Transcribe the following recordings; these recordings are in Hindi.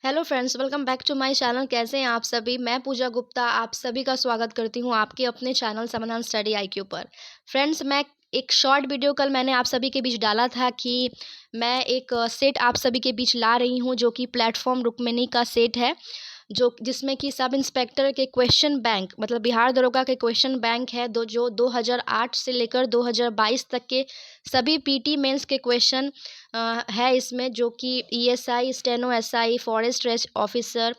Hello friends, welcome back to my channel. कैसे हैं आप सभी? मैं पूजा गुप्ता आप सभी का स्वागत करती हूं आपके अपने चैनल समाधान स्टडी आईक्यू पर। फ्रेंड्स, मैं एक शॉर्ट वीडियो कल मैंने आप सभी के बीच डाला था कि मैं एक सेट आप सभी के बीच ला रही हूं जो कि प्लेटफॉर्म रुक्मिणी का सेट है, जो जिसमें कि सब इंस्पेक्टर के क्वेश्चन बैंक मतलब बिहार दरोगा के क्वेश्चन बैंक है जो 2008 से लेकर 2022 तक के सभी पीटी मेंस के क्वेश्चन है इसमें, जो कि ESI, steno SI, forest range officer,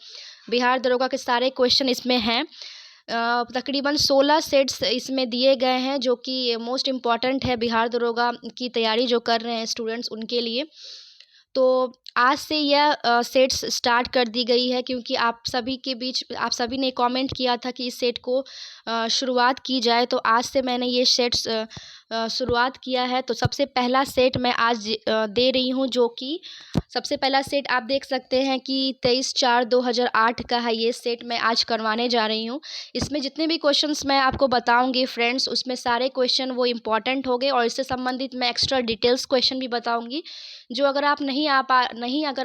Bihar दरोगा के सारे क्वेश्चन इसमें हैं। तकरीबन 16 सेट्स इसमें दिए गए हैं जो कि मोस्ट इम्पॉर्टेंट है बिहार दरोगा की तैयारी जो कर रहे हैं स्टूडेंट्स उनके लिए। तो आज से यह सेट्स स्टार्ट कर दी गई है, क्योंकि आप सभी के बीच आप सभी ने कमेंट किया था कि इस सेट को शुरुआत की जाए, तो आज से मैंने ये सेट्स शुरुआत किया है। तो सबसे पहला सेट मैं आज दे रही हूँ, जो कि सबसे पहला सेट आप देख सकते हैं कि 23/4/2008 का है। ये सेट मैं आज करवाने जा रही हूँ। इसमें जितने भी क्वेश्चंस मैं आपको बताऊंगी फ्रेंड्स, उसमें सारे क्वेश्चन वो इम्पॉर्टेंट हो गए और इससे संबंधित मैं एक्स्ट्रा डिटेल्स क्वेश्चन भी बताऊंगी, जो अगर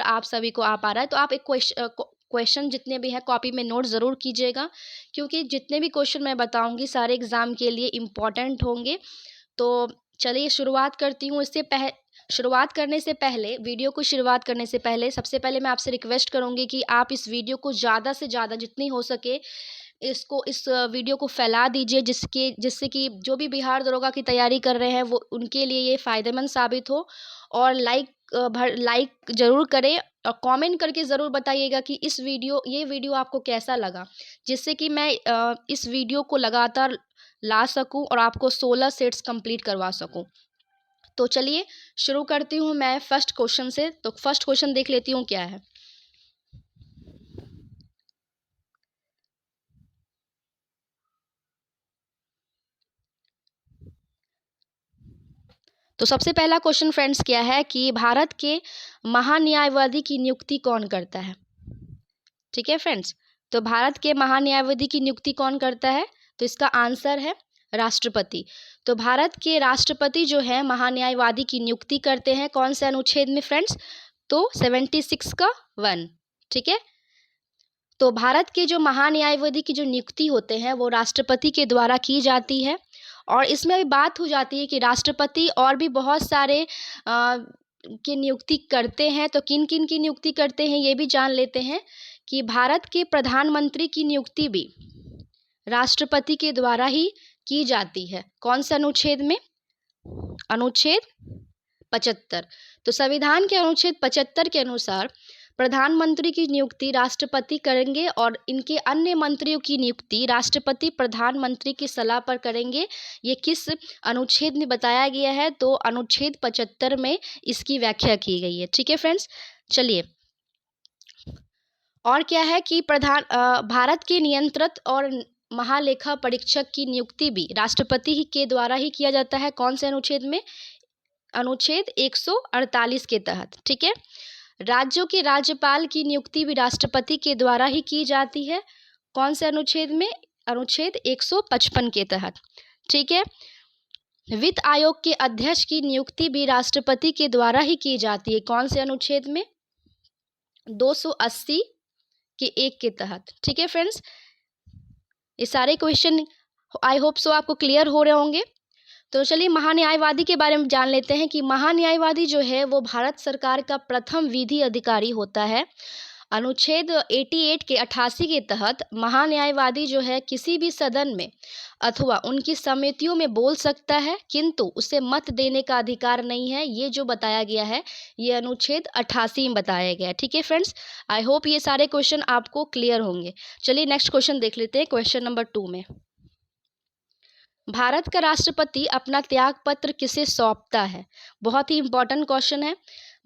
आप सभी को आ पा रहा है तो आप एक क्वेश्चन जितने भी हैं कॉपी में नोट ज़रूर कीजिएगा, क्योंकि जितने भी क्वेश्चन मैं बताऊंगी सारे एग्ज़ाम के लिए इम्पॉर्टेंट होंगे। तो चलिए शुरुआत करती हूँ। शुरुआत करने से पहले, वीडियो को शुरुआत करने से पहले, सबसे पहले मैं आपसे रिक्वेस्ट करूँगी कि आप इस वीडियो को ज़्यादा से ज़्यादा जितनी हो सके इस वीडियो को फैला दीजिए, जिससे कि जो भी बिहार दरोगा की तैयारी कर रहे हैं वो उनके लिए ये फ़ायदेमंद साबित हो। और लाइक ज़रूर करें और कमेंट करके ज़रूर बताइएगा कि ये वीडियो आपको कैसा लगा, जिससे कि मैं इस वीडियो को लगातार ला सकूं और आपको 16 सेट्स कंप्लीट करवा सकूं। तो चलिए शुरू करती हूं मैं फर्स्ट क्वेश्चन से। तो फर्स्ट क्वेश्चन देख लेती हूं क्या है। तो सबसे पहला क्वेश्चन फ्रेंड्स क्या है कि भारत के महान्यायवादी की नियुक्ति कौन करता है? ठीक है फ्रेंड्स, तो भारत के महान्यायवादी की नियुक्ति कौन करता है? तो इसका आंसर है राष्ट्रपति। तो भारत के राष्ट्रपति जो है महान्यायवादी की नियुक्ति करते हैं कौन से अनुच्छेद में फ्रेंड्स? तो 76 का 1। ठीक है, तो भारत के जो महान्यायवादी की जो नियुक्ति होते हैं वो राष्ट्रपति के द्वारा की जाती है। और इसमें भी बात हो जाती है कि राष्ट्रपति और भी बहुत सारे की नियुक्ति करते हैं। तो किन किन की नियुक्ति करते हैं ये भी जान लेते हैं कि भारत के प्रधानमंत्री की नियुक्ति भी राष्ट्रपति के द्वारा ही की जाती है। कौन से अनुच्छेद में? अनुच्छेद 75। तो संविधान के अनुच्छेद 75 के अनुसार प्रधानमंत्री की नियुक्ति राष्ट्रपति करेंगे और इनके अन्य मंत्रियों की नियुक्ति राष्ट्रपति प्रधानमंत्री की सलाह पर करेंगे। ये किस अनुच्छेद में बताया गया है? तो अनुच्छेद 75 में इसकी व्याख्या की गई है। ठीक है फ्रेंड्स, चलिए और क्या है कि भारत के नियंत्रक और महालेखा परीक्षक की नियुक्ति भी राष्ट्रपति ही के द्वारा ही किया जाता है। कौन से अनुच्छेद में? अनुच्छेद 148 के तहत। ठीक है, राज्यों के राज्यपाल की नियुक्ति भी राष्ट्रपति के द्वारा ही की जाती है। कौन से अनुच्छेद में? अनुच्छेद 155 के तहत। ठीक है, वित्त आयोग के अध्यक्ष की नियुक्ति भी राष्ट्रपति के द्वारा ही की जाती है। कौन से अनुच्छेद में? 280 के 1 के तहत। ठीक है फ्रेंड्स, ये सारे क्वेश्चन आई होप सो आपको क्लियर हो रहे होंगे। तो चलिए महान्यायवादी के बारे में जान लेते हैं कि महान्यायवादी जो है वो भारत सरकार का प्रथम विधि अधिकारी होता है। अनुच्छेद 88 के 88 के तहत महान्यायवादी जो है किसी भी सदन में अथवा उनकी समितियों में बोल सकता है, किंतु उसे मत देने का अधिकार नहीं है। ये जो बताया गया है ये अनुच्छेद 88 में बताया गया है। ठीक है फ्रेंड्स, आई होप ये सारे क्वेश्चन आपको क्लियर होंगे। चलिए नेक्स्ट क्वेश्चन देख लेते हैं, क्वेश्चन नंबर 2 में। भारत का राष्ट्रपति अपना त्याग पत्र किसे सौंपता है? बहुत ही इंपॉर्टेंट क्वेश्चन है।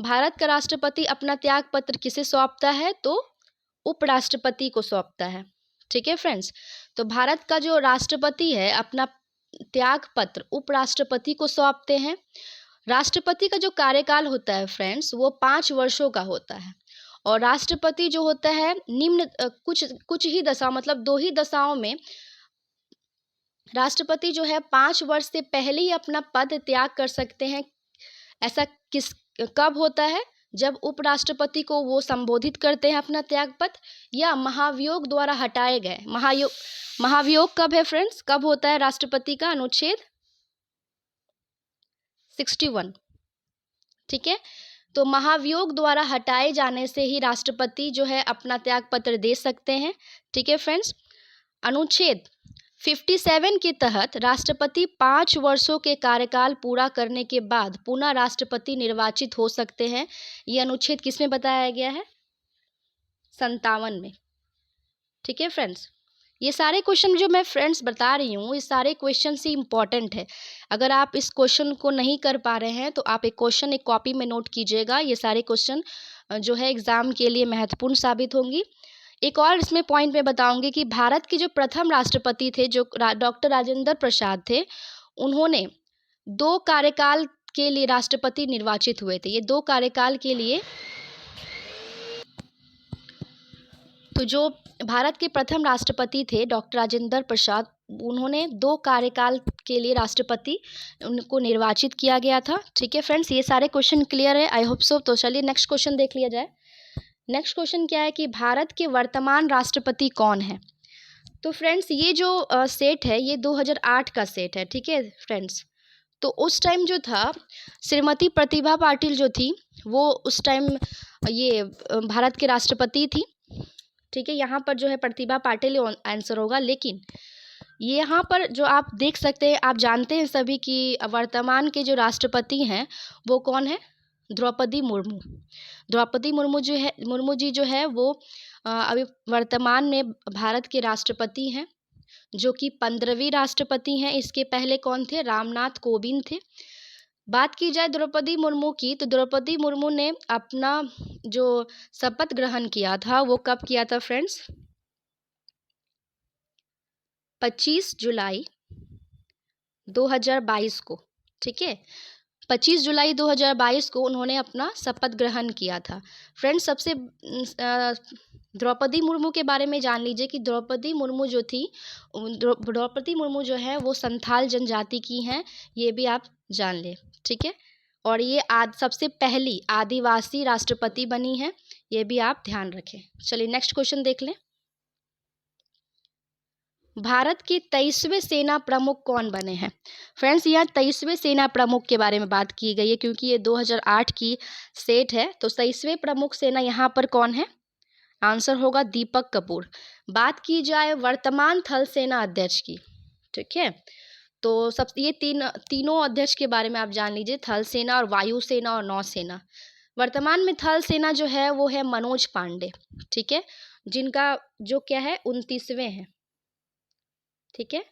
भारत का राष्ट्रपति अपना त्याग पत्र किसे सौंपता है? तो उपराष्ट्रपति को सौंपता है। ठीक है फ्रेंड्स, तो भारत का जो राष्ट्रपति है अपना त्याग पत्र उपराष्ट्रपति को सौंपते हैं। राष्ट्रपति का जो कार्यकाल होता है फ्रेंड्स वो 5 वर्षों का होता है। और राष्ट्रपति जो होता है कुछ कुछ ही दशा मतलब 2 ही दशाओं में राष्ट्रपति जो है 5 वर्ष से पहले ही अपना पद त्याग कर सकते हैं। ऐसा किस कब होता है? जब उपराष्ट्रपति को वो संबोधित करते हैं अपना त्यागपत्र, या महाभियोग द्वारा हटाए गए। महाभियोग कब है फ्रेंड्स, कब होता है राष्ट्रपति का? अनुच्छेद 61। ठीक है, तो महाभियोग द्वारा हटाए जाने से ही राष्ट्रपति जो है अपना त्यागपत्र दे सकते हैं। ठीक है फ्रेंड्स, अनुच्छेद 57 के तहत राष्ट्रपति 5 वर्षों के कार्यकाल पूरा करने के बाद पुनः राष्ट्रपति निर्वाचित हो सकते हैं। ये अनुच्छेद किसमें बताया गया है? 57 में। ठीक है फ्रेंड्स, ये सारे क्वेश्चन जो मैं फ्रेंड्स बता रही हूँ, ये सारे क्वेश्चन ही इंपॉर्टेंट है। अगर आप इस क्वेश्चन को नहीं कर पा रहे हैं तो आप एक क्वेश्चन एक कॉपी में नोट कीजिएगा। ये सारे क्वेश्चन जो है एग्जाम के लिए महत्वपूर्ण साबित होंगी। एक और इसमें पॉइंट मैं बताऊंगी कि भारत के जो प्रथम राष्ट्रपति थे, जो डॉक्टर राजेंद्र प्रसाद थे, उन्होंने 2 कार्यकाल के लिए राष्ट्रपति निर्वाचित हुए थे। ये 2 कार्यकाल के लिए, तो जो भारत के प्रथम राष्ट्रपति थे डॉक्टर राजेंद्र प्रसाद, उन्होंने 2 कार्यकाल के लिए राष्ट्रपति उनको निर्वाचित किया गया था। ठीक है फ्रेंड्स, ये सारे क्वेश्चन क्लियर है, आई होप सो। तो चलिए नेक्स्ट क्वेश्चन देख लिया जाए। नेक्स्ट क्वेश्चन क्या है कि भारत के वर्तमान राष्ट्रपति कौन है? तो फ्रेंड्स, ये जो सेट है ये 2008 का सेट है। ठीक है फ्रेंड्स, तो उस टाइम जो था श्रीमती प्रतिभा पाटिल जो थी, वो उस टाइम ये भारत के राष्ट्रपति थी। ठीक है, यहाँ पर जो है प्रतिभा पाटिल आंसर होगा। लेकिन यहाँ पर जो आप देख सकते हैं, आप जानते हैं सभी कि वर्तमान के जो राष्ट्रपति हैं वो कौन है? द्रौपदी मुर्मू। द्रौपदी मुर्मू जी जो है वो अभी वर्तमान में भारत के राष्ट्रपति हैं, जो कि 15वीं राष्ट्रपति हैं। इसके पहले कौन थे? रामनाथ कोविंद थे। बात की जाए द्रौपदी मुर्मू की, तो द्रौपदी मुर्मू ने अपना जो शपथ ग्रहण किया था वो कब किया था फ्रेंड्स? 25 जुलाई 2022 को। ठीक है, 25 जुलाई 2022 को उन्होंने अपना शपथ ग्रहण किया था। फ्रेंड्स, सबसे द्रौपदी मुर्मू के बारे में जान लीजिए कि द्रौपदी मुर्मू जो थी, द्रौपदी मुर्मू जो है वो संथाल जनजाति की हैं, ये भी आप जान लें। ठीक है, और ये सबसे पहली आदिवासी राष्ट्रपति बनी है, ये भी आप ध्यान रखें। चलिए नेक्स्ट क्वेश्चन देख लें। भारत के 23वें सेना प्रमुख कौन बने हैं? फ्रेंड्स, यहाँ 23वें सेना प्रमुख के बारे में बात की गई है, क्योंकि ये 2008 की सेट है। तो 23वें प्रमुख सेना यहाँ पर कौन है? आंसर होगा दीपक कपूर। बात की जाए वर्तमान थल सेना अध्यक्ष की, ठीक है, तो सब ये तीनों अध्यक्ष के बारे में आप जान लीजिए, थल सेना और वायु सेना और नौसेना। वर्तमान में थल सेना जो है वो है मनोज पांडे। ठीक है, जिनका जो क्या है 29वें हैं। ठीक है,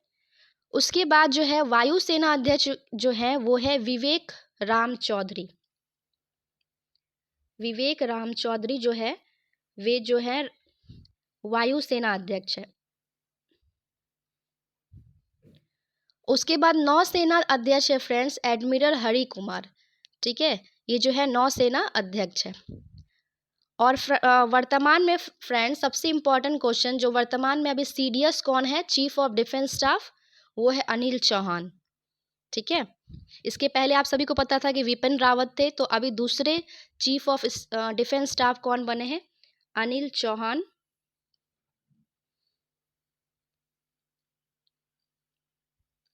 उसके बाद जो है वायुसेना अध्यक्ष जो है वो है विवेक राम चौधरी। विवेक राम चौधरी जो है वे जो है वायुसेना अध्यक्ष है। उसके बाद नौसेना अध्यक्ष है फ्रेंड्स एडमिरल हरि कुमार। ठीक है, ये जो है नौसेना अध्यक्ष है। और वर्तमान में फ्रेंड्स सबसे इम्पोर्टेंट क्वेश्चन, जो वर्तमान में अभी सीडीएस कौन है, चीफ ऑफ डिफेंस स्टाफ, वो है अनिल चौहान। ठीक है, इसके पहले आप सभी को पता था कि विपिन रावत थे, तो अभी दूसरे चीफ ऑफ डिफेंस स्टाफ कौन बने हैं? अनिल चौहान।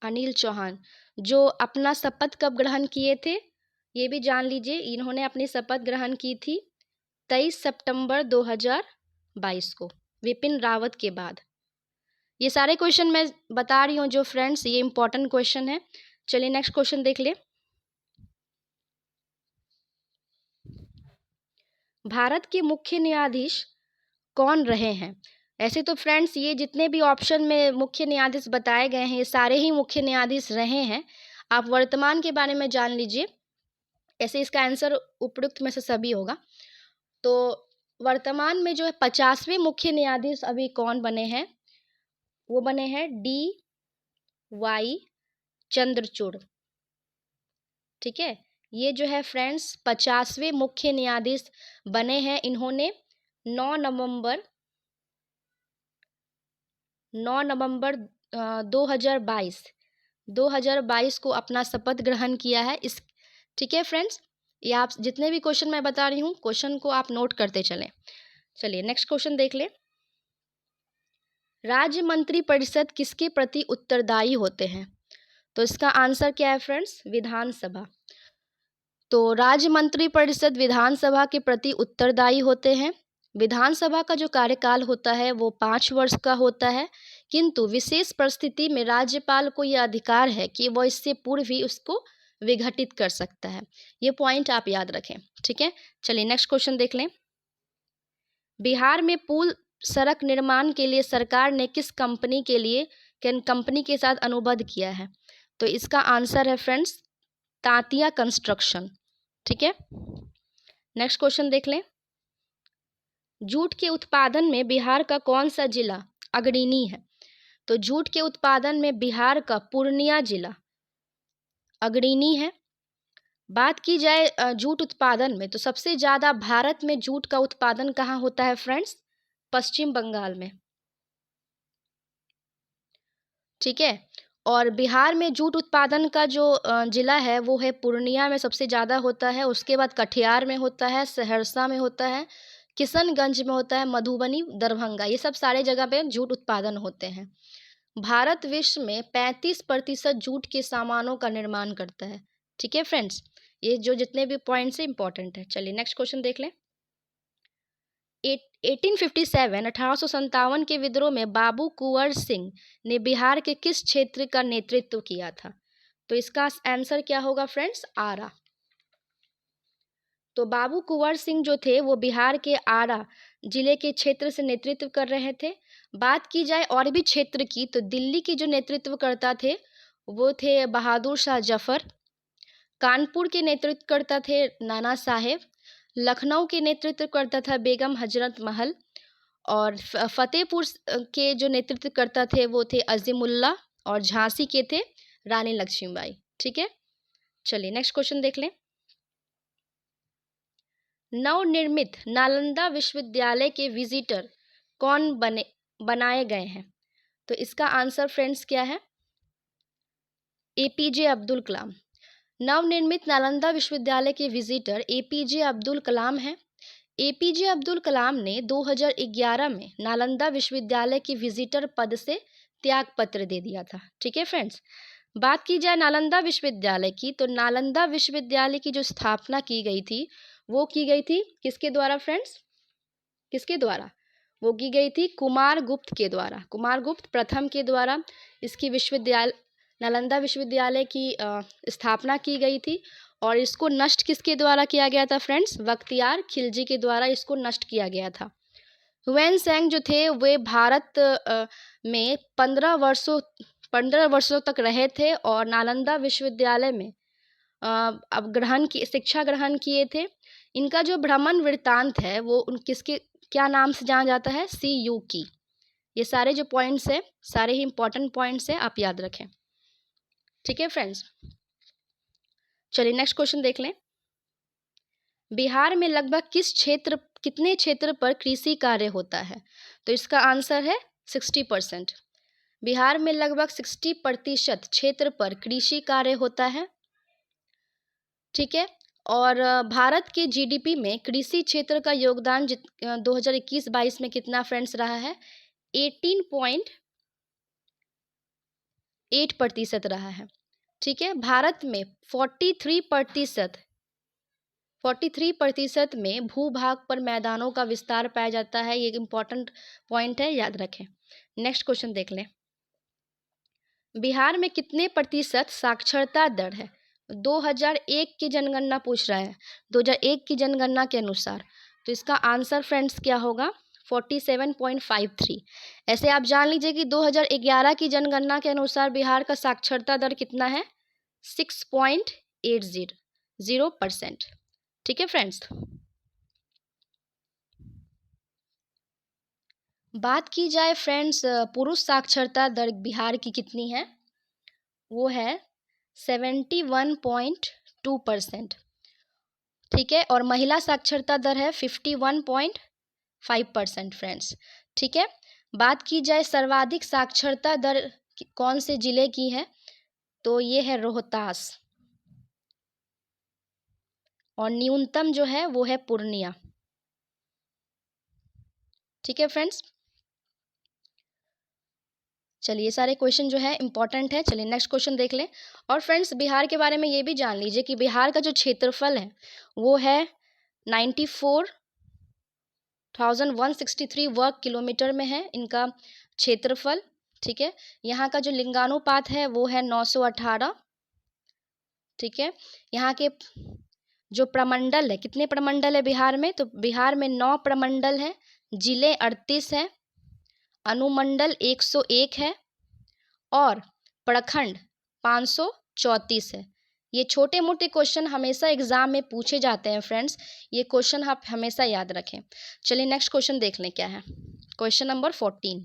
अनिल चौहान जो अपना शपथ कब ग्रहण किए थे, ये भी जान लीजिए। इन्होंने अपनी शपथ ग्रहण की थी 23 सितंबर 2022 को, विपिन रावत के बाद। ये सारे क्वेश्चन मैं बता रही हूँ जो फ्रेंड्स, ये इंपॉर्टेंट क्वेश्चन है। चलिए नेक्स्ट क्वेश्चन देख ले। भारत के मुख्य न्यायाधीश कौन रहे हैं? ऐसे तो फ्रेंड्स ये जितने भी ऑप्शन में मुख्य न्यायाधीश बताए गए हैं, ये सारे ही मुख्य न्यायाधीश रहे हैं। आप वर्तमान के बारे में जान लीजिए, ऐसे इसका आंसर उपयुक्त में से सभी होगा। तो वर्तमान में जो है 50वें मुख्य न्यायाधीश अभी कौन बने हैं? वो बने हैं DY चंद्रचूड़। ठीक है, ये जो है फ्रेंड्स 50वें मुख्य न्यायाधीश बने हैं। इन्होंने 9 नवंबर 2022 को अपना शपथ ग्रहण किया है। ठीक है फ्रेंड्स, ये आप जितने भी क्वेश्चन मैं बता रही हूँ, क्वेश्चन को आप नोट करते चलें। चलिए नेक्स्ट क्वेश्चन देख लें। राज्य मंत्री परिषद किसके प्रति उत्तरदायी होते हैं? तो इसका आंसर क्या है फ्रेंड्स? विधानसभा। तो राज्य मंत्री परिषद विधानसभा के प्रति उत्तरदायी होते हैं। विधानसभा का जो कार्यकाल होता है वो 5 वर्ष का होता है, किंतु विशेष परिस्थिति में राज्यपाल को यह अधिकार है कि वह इससे पूर्व ही उसको विघटित कर सकता है। ये पॉइंट आप याद रखें, ठीक है। चलिए नेक्स्ट क्वेश्चन देख लें। बिहार में पुल सड़क निर्माण के लिए सरकार ने किस कंपनी के साथ अनुबंध किया है? तो इसका आंसर है फ्रेंड्स तांतिया कंस्ट्रक्शन, ठीक है। नेक्स्ट क्वेश्चन देख लें। जूट के उत्पादन में बिहार का कौन सा जिला अग्रणी है? तो जूट के उत्पादन में बिहार का पूर्णिया जिला अग्रणी है। बात की जाए जूट उत्पादन में, तो सबसे ज़्यादा भारत में जूट का उत्पादन कहाँ होता है फ्रेंड्स? पश्चिम बंगाल में, ठीक है। और बिहार में जूट उत्पादन का जो जिला है वो है पूर्णिया में सबसे ज़्यादा होता है। उसके बाद कटिहार में होता है, सहरसा में होता है, किशनगंज में होता है, मधुबनी, दरभंगा, ये सब सारे जगह पे जूट उत्पादन होते हैं। भारत विश्व में 35% जूट के सामानों का निर्माण करता है, ठीक है फ्रेंड्स। ये जो जितने भी पॉइंट्स है इंपॉर्टेंट है। चलिए नेक्स्ट क्वेश्चन देख लें। 1857 के विद्रोह में बाबू कुंवर सिंह ने बिहार के किस क्षेत्र का नेतृत्व किया था? तो इसका आंसर क्या होगा फ्रेंड्स? आरा। तो बाबू कुंवर सिंह जो थे वो बिहार के आरा जिले के क्षेत्र से नेतृत्व कर रहे थे। बात की जाए और भी क्षेत्र की, तो दिल्ली की जो नेतृत्व करता थे वो थे बहादुर शाह जफर। कानपुर के नेतृत्व करता थे नाना साहेब। लखनऊ के नेतृत्व करता था बेगम हजरत महल। और फतेहपुर के जो नेतृत्व करता थे वो थे अजीमुल्ला। और झांसी के थे रानी लक्ष्मीबाई, ठीक है। चलिए नेक्स्ट क्वेश्चन देख लें। नवनिर्मित नालंदा विश्वविद्यालय के विजिटर कौन बनाए गए हैं? तो इसका आंसर फ्रेंड्स क्या है? एपीजे अब्दुल कलाम। नवनिर्मित नालंदा विश्वविद्यालय के विजिटर एपीजे अब्दुल कलाम हैं। एपीजे अब्दुल कलाम ने 2011 में नालंदा विश्वविद्यालय के विजिटर पद से त्यागपत्र दे दिया था, ठीक है फ्रेंड्स। बात की जाए नालंदा विश्वविद्यालय की, तो नालंदा विश्वविद्यालय की जो स्थापना की गई थी वो की गई थी किसके द्वारा फ्रेंड्स? किसके द्वारा? वो की गई थी कुमारगुप्त के द्वारा, कुमारगुप्त प्रथम के द्वारा इसकी नालंदा विश्वविद्यालय की स्थापना की गई थी। और इसको नष्ट किसके द्वारा किया गया था फ्रेंड्स? बख्तियार खिलजी के द्वारा इसको नष्ट किया गया था। हुसैन सेंग जो थे वे भारत में 15 वर्षों तक रहे थे और नालंदा विश्वविद्यालय में अब शिक्षा ग्रहण किए थे। इनका जो भ्रमण वृत्तांत है वो किसके क्या नाम से जाना जाता है? CU की। ये सारे जो पॉइंट्स है सारे ही इंपॉर्टेंट पॉइंट्स है, आप याद रखें, ठीक है फ्रेंड्स। चलिए नेक्स्ट क्वेश्चन देख लें। बिहार में लगभग कितने क्षेत्र पर कृषि कार्य होता है? तो इसका आंसर है 60%। बिहार में लगभग 60% क्षेत्र पर कृषि कार्य होता है, ठीक है। और भारत के GDP में कृषि क्षेत्र का योगदान 2021-22 में कितना फ्रेंड्स रहा है? 18.8% रहा है, ठीक है। भारत में 43% में भूभाग पर मैदानों का विस्तार पाया जाता है। ये इंपॉर्टेंट पॉइंट है, याद रखें। नेक्स्ट क्वेश्चन देख लें। बिहार में कितने प्रतिशत साक्षरता दर है? 2001 की जनगणना पूछ रहा है, 2001 की जनगणना के अनुसार। तो इसका आंसर फ्रेंड्स क्या होगा? 47.53। ऐसे आप जान लीजिए कि 2011 की जनगणना के अनुसार बिहार का साक्षरता दर कितना है? 6.80%, ठीक है फ्रेंड्स। बात की जाए फ्रेंड्स पुरुष साक्षरता दर बिहार की कितनी है? वो है 71.2%, ठीक है। और महिला साक्षरता दर है 51.5% फ्रेंड्स, ठीक है। बात की जाए सर्वाधिक साक्षरता दर कौन से जिले की है? तो ये है रोहतास। और न्यूनतम जो है वो है पूर्णिया। ठीक है फ्रेंड्स, चलिए सारे क्वेश्चन जो है इंपॉर्टेंट है। चलिए नेक्स्ट क्वेश्चन देख लें। और फ्रेंड्स बिहार के बारे में ये भी जान लीजिए कि बिहार का जो क्षेत्रफल है वो है 94,163 वर्ग किलोमीटर में है इनका क्षेत्रफल। ठीक है, यहाँ का जो लिंगानुपात है वो है 918। ठीक है, यहाँ के जो प्रमंडल है, कितने प्रमंडल है बिहार में, तो बिहार में 9 प्रमंडल है, जिले 38 है, अनुमंडल 101 है और प्रखंड 534 है। ये छोटे मोटे क्वेश्चन हमेशा एग्जाम में पूछे जाते हैं फ्रेंड्स, ये क्वेश्चन आप हमेशा याद रखें। चलिए नेक्स्ट क्वेश्चन देख लें क्या है। Question number 14।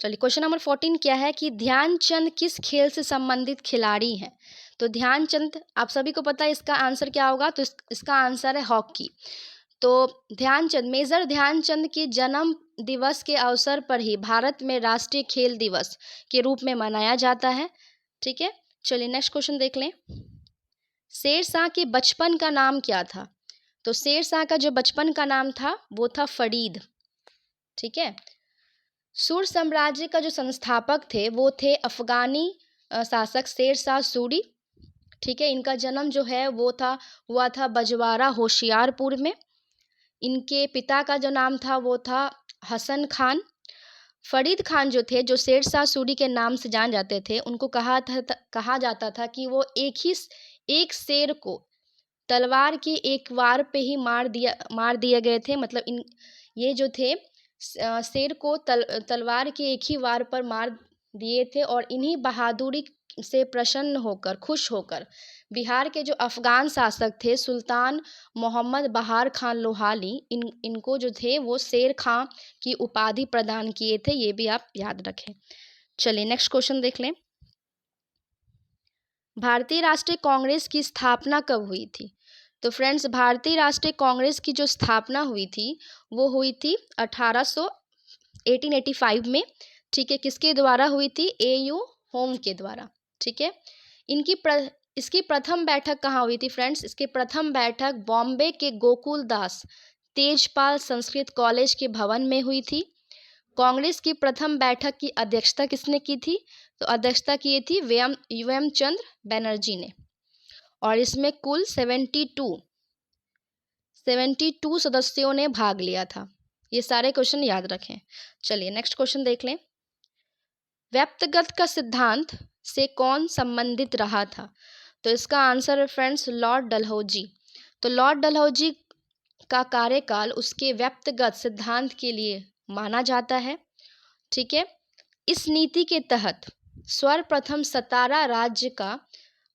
चलिए क्वेश्चन नंबर 14 क्या है कि ध्यानचंद किस खेल से संबंधित खिलाड़ी हैं। तो ध्यानचंद आप सभी को पता है इसका आंसर क्या होगा, तो इसका आंसर है हॉकी। तो ध्यानचंद, मेजर ध्यानचंद के जन्म दिवस के अवसर पर ही भारत में राष्ट्रीय खेल दिवस के रूप में मनाया जाता है। ठीक है, चलिए नेक्स्ट क्वेश्चन देख लें। शेरशाह के बचपन का नाम क्या था। तो शेरशाह का जो बचपन का नाम था वो था फरीद। ठीक है, सूर साम्राज्य का जो संस्थापक थे वो थे अफगानी शासक शेरशाह सूरी। ठीक है, इनका जन्म जो है वो हुआ था बजवारा होशियारपुर में। इनके पिता का जो नाम था वो था हसन खान। फरीद खान जो थे, जो शेरशाह सूरी के नाम से जान जाते थे, उनको कहा जाता था कि वो एक शेर को तलवार के एक वार पे ही मार दिए गए थे। मतलब ये जो थे शेर को तलवार के एक ही वार पर मार दिए थे और इन्हीं बहादुरी से प्रसन्न होकर, खुश होकर बिहार के जो अफगान शासक थे सुल्तान मोहम्मद बहार खान लोहाली, इनको जो थे वो शेर खां की उपाधि प्रदान किए थे। ये भी आप याद रखें। चलिए नेक्स्ट क्वेश्चन देख लें। भारतीय राष्ट्रीय कांग्रेस की स्थापना कब हुई थी। तो फ्रेंड्स भारतीय राष्ट्रीय कांग्रेस की जो स्थापना हुई थी वो हुई थी 1885 में। ठीक है, किसके द्वारा हुई थी, AU होम के द्वारा। ठीक है, इसकी प्रथम बैठक कहाँ हुई थी फ्रेंड्स, इसकी प्रथम बैठक बॉम्बे के गोकुल दास तेजपाल संस्कृत कॉलेज के भवन में हुई थी। कांग्रेस की प्रथम बैठक की अध्यक्षता किसने की थी, तो अध्यक्षता की थी व्योम चंद्र बनर्जी ने। और इसमें कुल 72 सदस्यों ने भाग लिया था। ये सारे क्वेश्चन याद रखें। चलिए नेक्स्ट क्वेश्चन देख लें। व्यक्तिगत का सिद्धांत से कौन संबंधित रहा था। तो इसका आंसर है फ्रेंड्स लॉर्ड डलहौजी। तो लॉर्ड डलहौजी का कार्यकाल उसके व्यक्तिगत सिद्धांत के लिए माना जाता है। ठीक है, इस नीति के तहत सर्वप्रथम सतारा राज्य का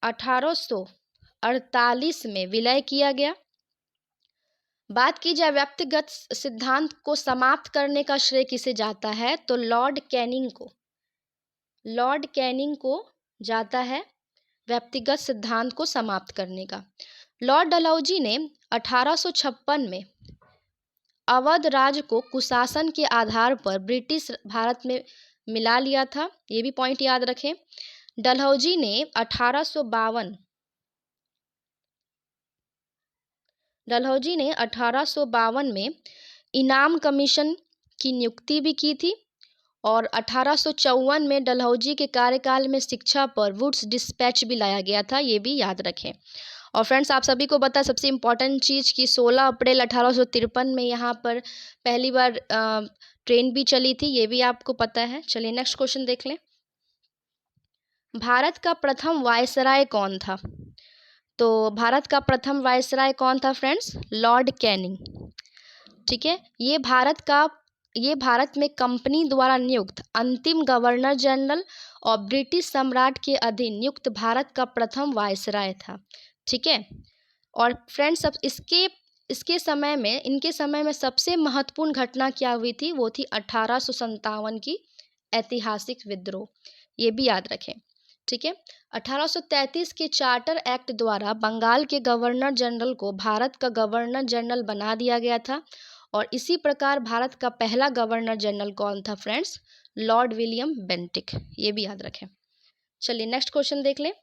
1848 में विलय किया गया। बात की जाए व्यक्तिगत सिद्धांत को समाप्त करने का श्रेय किसे जाता है, तो लॉर्ड कैनिंग को जाता है व्यक्तिगत सिद्धांत को समाप्त करने का। लॉर्ड डलहौजी ने 1856 में अवध राज्य को कुशासन के आधार पर ब्रिटिश भारत में मिला लिया था। ये भी पॉइंट याद रखें। डलहौजी ने 1852 में इनाम कमीशन की नियुक्ति भी की थी और 1854 में डलहौजी के कार्यकाल में शिक्षा पर वुड्स डिस्पैच भी लाया गया था। ये भी याद रखें। और फ्रेंड्स आप सभी को पता है सबसे इम्पॉर्टेंट चीज़ कि 16 अप्रैल 1853 में यहाँ पर पहली बार ट्रेन भी चली थी। ये भी आपको पता है। चलिए नेक्स्ट क्वेश्चन देख लें। भारत का प्रथम वायसराय कौन था। तो भारत का प्रथम वायसराय कौन था फ्रेंड्स, लॉर्ड कैनिंग। ठीक है, ये भारत में कंपनी द्वारा नियुक्त अंतिम गवर्नर जनरल और ब्रिटिश सम्राट के अधीन नियुक्त भारत का प्रथम वायसराय था। ठीक है, और फ्रेंड्स अब इनके समय में सबसे महत्वपूर्ण घटना क्या हुई थी, वो थी 1857 की ऐतिहासिक विद्रोह। ये भी याद रखें। ठीक है, 1833 के चार्टर एक्ट द्वारा बंगाल के गवर्नर जनरल को भारत का गवर्नर जनरल बना दिया गया था और इसी प्रकार भारत का पहला गवर्नर जनरल कौन था फ्रेंड्स, लॉर्ड विलियम बेंटिक, ये भी याद रखें। चलिए नेक्स्ट क्वेश्चन देख लें।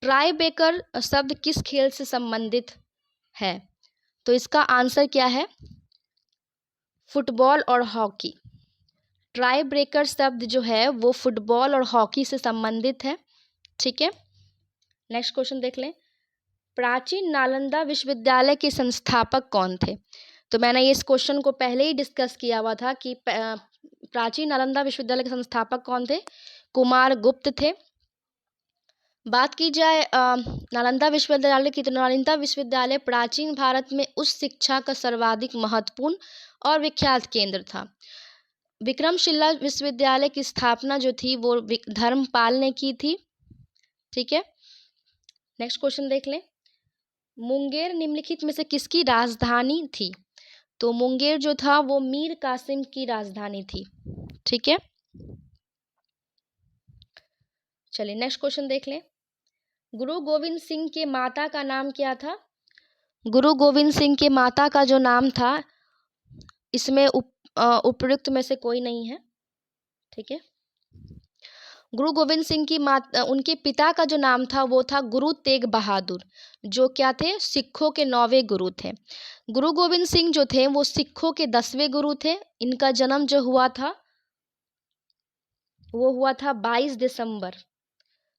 ट्राई ब्रेकर शब्द किस खेल से संबंधित है? तो इसका आंसर क्या है? फुटबॉल और हॉकी। ट्राई ब्रेकर शब्द जो है वो फुटबॉल और हॉकी से संबंधित है। ठीक है, नेक्स्ट क्वेश्चन देख लें। प्राचीन नालंदा विश्वविद्यालय के संस्थापक कौन थे? तो मैंने इस क्वेश्चन को पहले ही डिस्कस किया हुआ था कि प्राचीन नालंदा विश्वविद्यालय के संस्थापक कौन थे? कुमार गुप्त थे। बात की जाए नालंदा विश्वविद्यालय की, तो नालंदा विश्वविद्यालय प्राचीन भारत में उस शिक्षा का सर्वाधिक महत्वपूर्ण और विख्यात केंद्र था। विक्रमशिला विश्वविद्यालय की स्थापना जो थी वो धर्मपाल ने की थी। ठीक है, नेक्स्ट क्वेश्चन देख लें। मुंगेर निम्नलिखित में से किसकी राजधानी थी? तो मुंगेर जो था वो मीर कासिम की राजधानी थी। ठीक है, चलिए नेक्स्ट क्वेश्चन देख लें। गुरु गोविंद सिंह के माता का नाम क्या था? गुरु गोविंद सिंह के माता का जो नाम था, इसमें उपयुक्त में से कोई नहीं है। ठीक है, गुरु गोविंद सिंह की माता, उनके पिता का जो नाम था वो था गुरु तेग बहादुर, जो क्या थे? सिखों के 9वें गुरु थे। गुरु गोविंद सिंह जो थे वो सिखों के 10वें गुरु थे। इनका जन्म जो हुआ था वो हुआ था 22 दिसंबर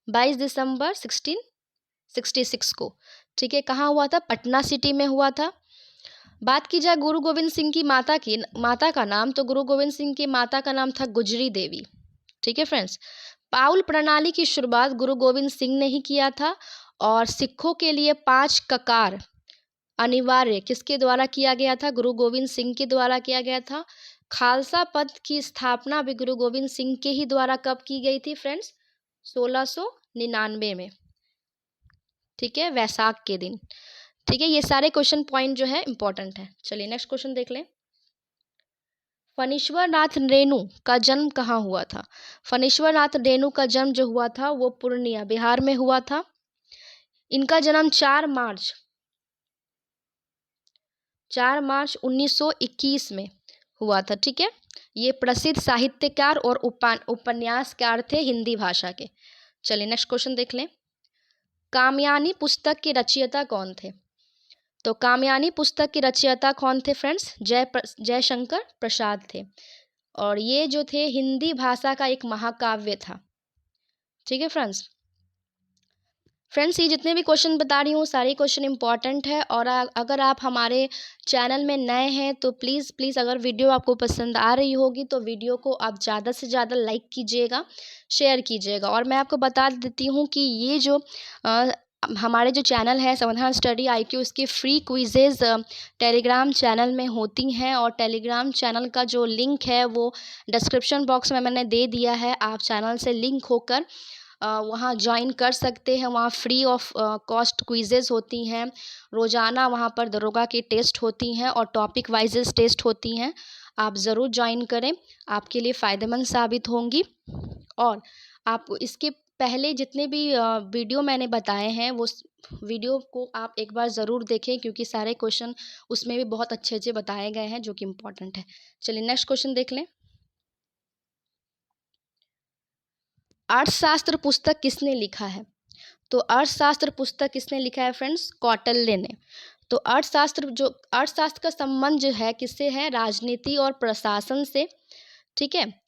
1666 को। ठीक है, कहाँ हुआ था? पटना सिटी में हुआ था। बात की जाए गुरु गोविंद सिंह की माता का नाम, तो गुरु गोविंद सिंह की माता का नाम था गुजरी देवी। ठीक है फ्रेंड्स, पाउल प्रणाली की शुरुआत गुरु गोविंद सिंह ने ही किया था, और सिखों के लिए 5 ककार अनिवार्य किसके द्वारा किया गया था? गुरु गोविंद सिंह के द्वारा किया गया था। खालसा पंथ की स्थापना भी गुरु गोविंद सिंह के ही द्वारा कब की गई थी फ्रेंड्स? 1699 में। ठीक है, वैसाख के दिन। ठीक है, ये सारे क्वेश्चन पॉइंट जो है इंपॉर्टेंट है। चलिए नेक्स्ट क्वेश्चन देख लें। फणीश्वर नाथ रेणु का जन्म कहाँ हुआ था? फणीश्वर नाथ रेणु का जन्म जो हुआ था वो पूर्णिया बिहार में हुआ था। इनका जन्म 4 मार्च 1921 में हुआ था। ठीक है, ये प्रसिद्ध साहित्यकार और उपन्यासकार थे हिंदी भाषा के। चलिए नेक्स्ट क्वेश्चन देख लें। कामयानी पुस्तक के रचयिता कौन थे? तो कामयानी पुस्तक के रचयिता कौन थे फ्रेंड्स? जयशंकर प्रसाद थे, और ये जो थे हिंदी भाषा का एक महाकाव्य था। ठीक है फ्रेंड्स, ये जितने भी क्वेश्चन बता रही हूँ सारे क्वेश्चन इंपॉर्टेंट है। और अगर आप हमारे चैनल में नए हैं तो प्लीज़ अगर वीडियो आपको पसंद आ रही होगी तो वीडियो को आप ज़्यादा से ज़्यादा लाइक कीजिएगा, शेयर कीजिएगा। और मैं आपको बता देती हूँ कि ये जो हमारे जो चैनल है समाधान स्टडी IQ, इसकी फ्री क्विजेज़ टेलीग्राम चैनल में होती हैं, और टेलीग्राम चैनल का जो लिंक है वो डिस्क्रिप्शन बॉक्स में मैंने दे दिया है। आप चैनल से लिंक होकर वहाँ ज्वाइन कर सकते हैं। वहाँ फ्री ऑफ कॉस्ट क्विजेज़ होती हैं, रोज़ाना वहाँ पर दरोगा की टेस्ट होती हैं और टॉपिक वाइजेस टेस्ट होती हैं। आप ज़रूर ज्वाइन करें, आपके लिए फ़ायदेमंद साबित होंगी। और आप इसके पहले जितने भी वीडियो मैंने बताए हैं वो वीडियो को आप एक बार ज़रूर देखें, क्योंकि सारे क्वेश्चन उसमें भी बहुत अच्छे अच्छे बताए गए हैं जो कि इम्पोर्टेंट है। चलिए नेक्स्ट क्वेश्चन देख लें। अर्थशास्त्र पुस्तक किसने लिखा है? तो अर्थशास्त्र पुस्तक किसने लिखा है फ्रेंड्स? कौटिल्य ने। तो अर्थशास्त्र का संबंध जो है किससे है? राजनीति और प्रशासन से। ठीक है,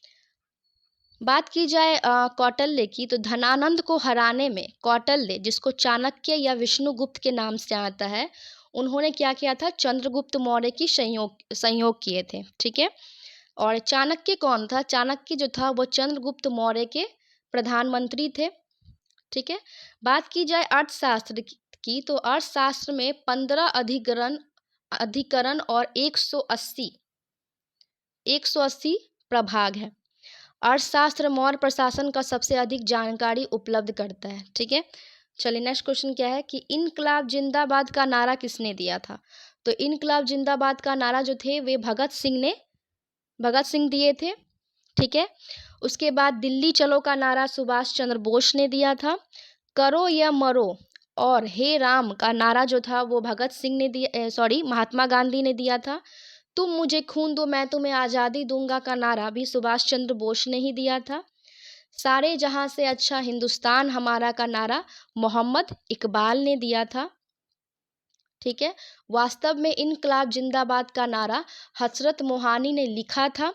बात की जाए कौटिल्य की, तो धनानंद को हराने में कौटिल्य, जिसको चाणक्य या विष्णुगुप्त के नाम से आता है, उन्होंने क्या किया था? चंद्रगुप्त मौर्य की संयोग किए थे। ठीक है, और चाणक्य कौन था? चाणक्य जो था वो चंद्रगुप्त मौर्य के प्रधानमंत्री थे। ठीक है, बात की जाए अर्थशास्त्र की, तो अर्थशास्त्र में 15 अधिकरण और 180 प्रभाग है। अर्थशास्त्र मौर्य प्रशासन का सबसे अधिक जानकारी उपलब्ध करता है। ठीक है, चलिए नेक्स्ट क्वेश्चन क्या है कि इनकलाब जिंदाबाद का नारा किसने दिया था? तो इनकलाब जिंदाबाद का नारा जो थे वे भगत सिंह दिए थे। ठीक है, उसके बाद दिल्ली चलो का नारा सुभाष चंद्र बोस ने दिया था। करो या मरो और हे राम का नारा जो था वो महात्मा गांधी ने दिया था। तुम मुझे खून दो मैं तुम्हें आज़ादी दूंगा का नारा भी सुभाष चंद्र बोस ने ही दिया था। सारे जहां से अच्छा हिंदुस्तान हमारा का नारा मोहम्मद इकबाल ने दिया था। ठीक है। वास्तव में इनकलाब जिंदाबाद का नारा हजरत मोहानी ने लिखा था।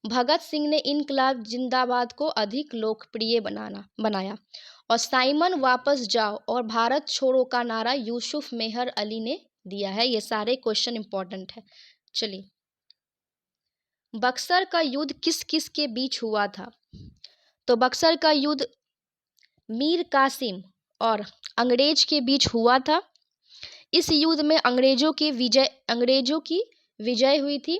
भगत सिंह ने इनकलाब जिंदाबाद को अधिक लोकप्रिय बनाया। और साइमन वापस जाओ और भारत छोड़ो का नारा यूसुफ मेहर अली ने दिया है। ये सारे क्वेश्चन इंपॉर्टेंट है। चलिए, बक्सर का युद्ध किस किस के बीच हुआ था? तो बक्सर का युद्ध मीर कासिम और अंग्रेज के बीच हुआ था। इस युद्ध में अंग्रेजों की विजय हुई थी।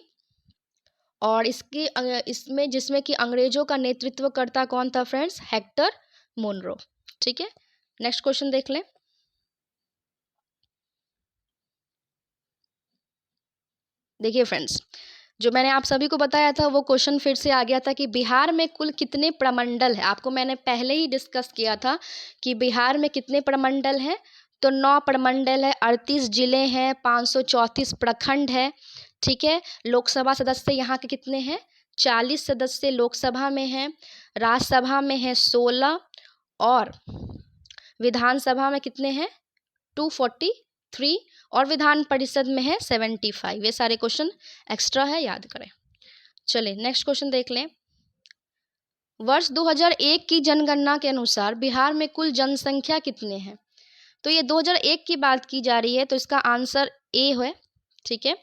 और इसमें जिसमें कि अंग्रेजों का नेतृत्व करता कौन था फ्रेंड्स? Hector Monro. ठीक है। नेक्स्ट क्वेश्चन देख लें। देखिए फ्रेंड्स, जो मैंने आप सभी को बताया था वो क्वेश्चन फिर से आ गया था कि बिहार में कुल कितने प्रमंडल है। आपको मैंने पहले ही डिस्कस किया था कि बिहार में कितने प्रमंडल हैं। तो 9 प्रमंडल है, 38 जिले हैं, 534 प्रखंड है। ठीक है। लोकसभा सदस्य यहाँ के कितने हैं? 40 सदस्य लोकसभा में हैं। राज्यसभा में है 16 और विधानसभा में कितने हैं? 243 और विधान परिषद में है 75। ये सारे क्वेश्चन एक्स्ट्रा है, याद करें। चलिए नेक्स्ट क्वेश्चन देख लें। वर्ष 2001 की जनगणना के अनुसार बिहार में कुल जनसंख्या कितने हैं? तो ये 2001 की बात की जा रही है, तो इसका आंसर ए है। ठीक है।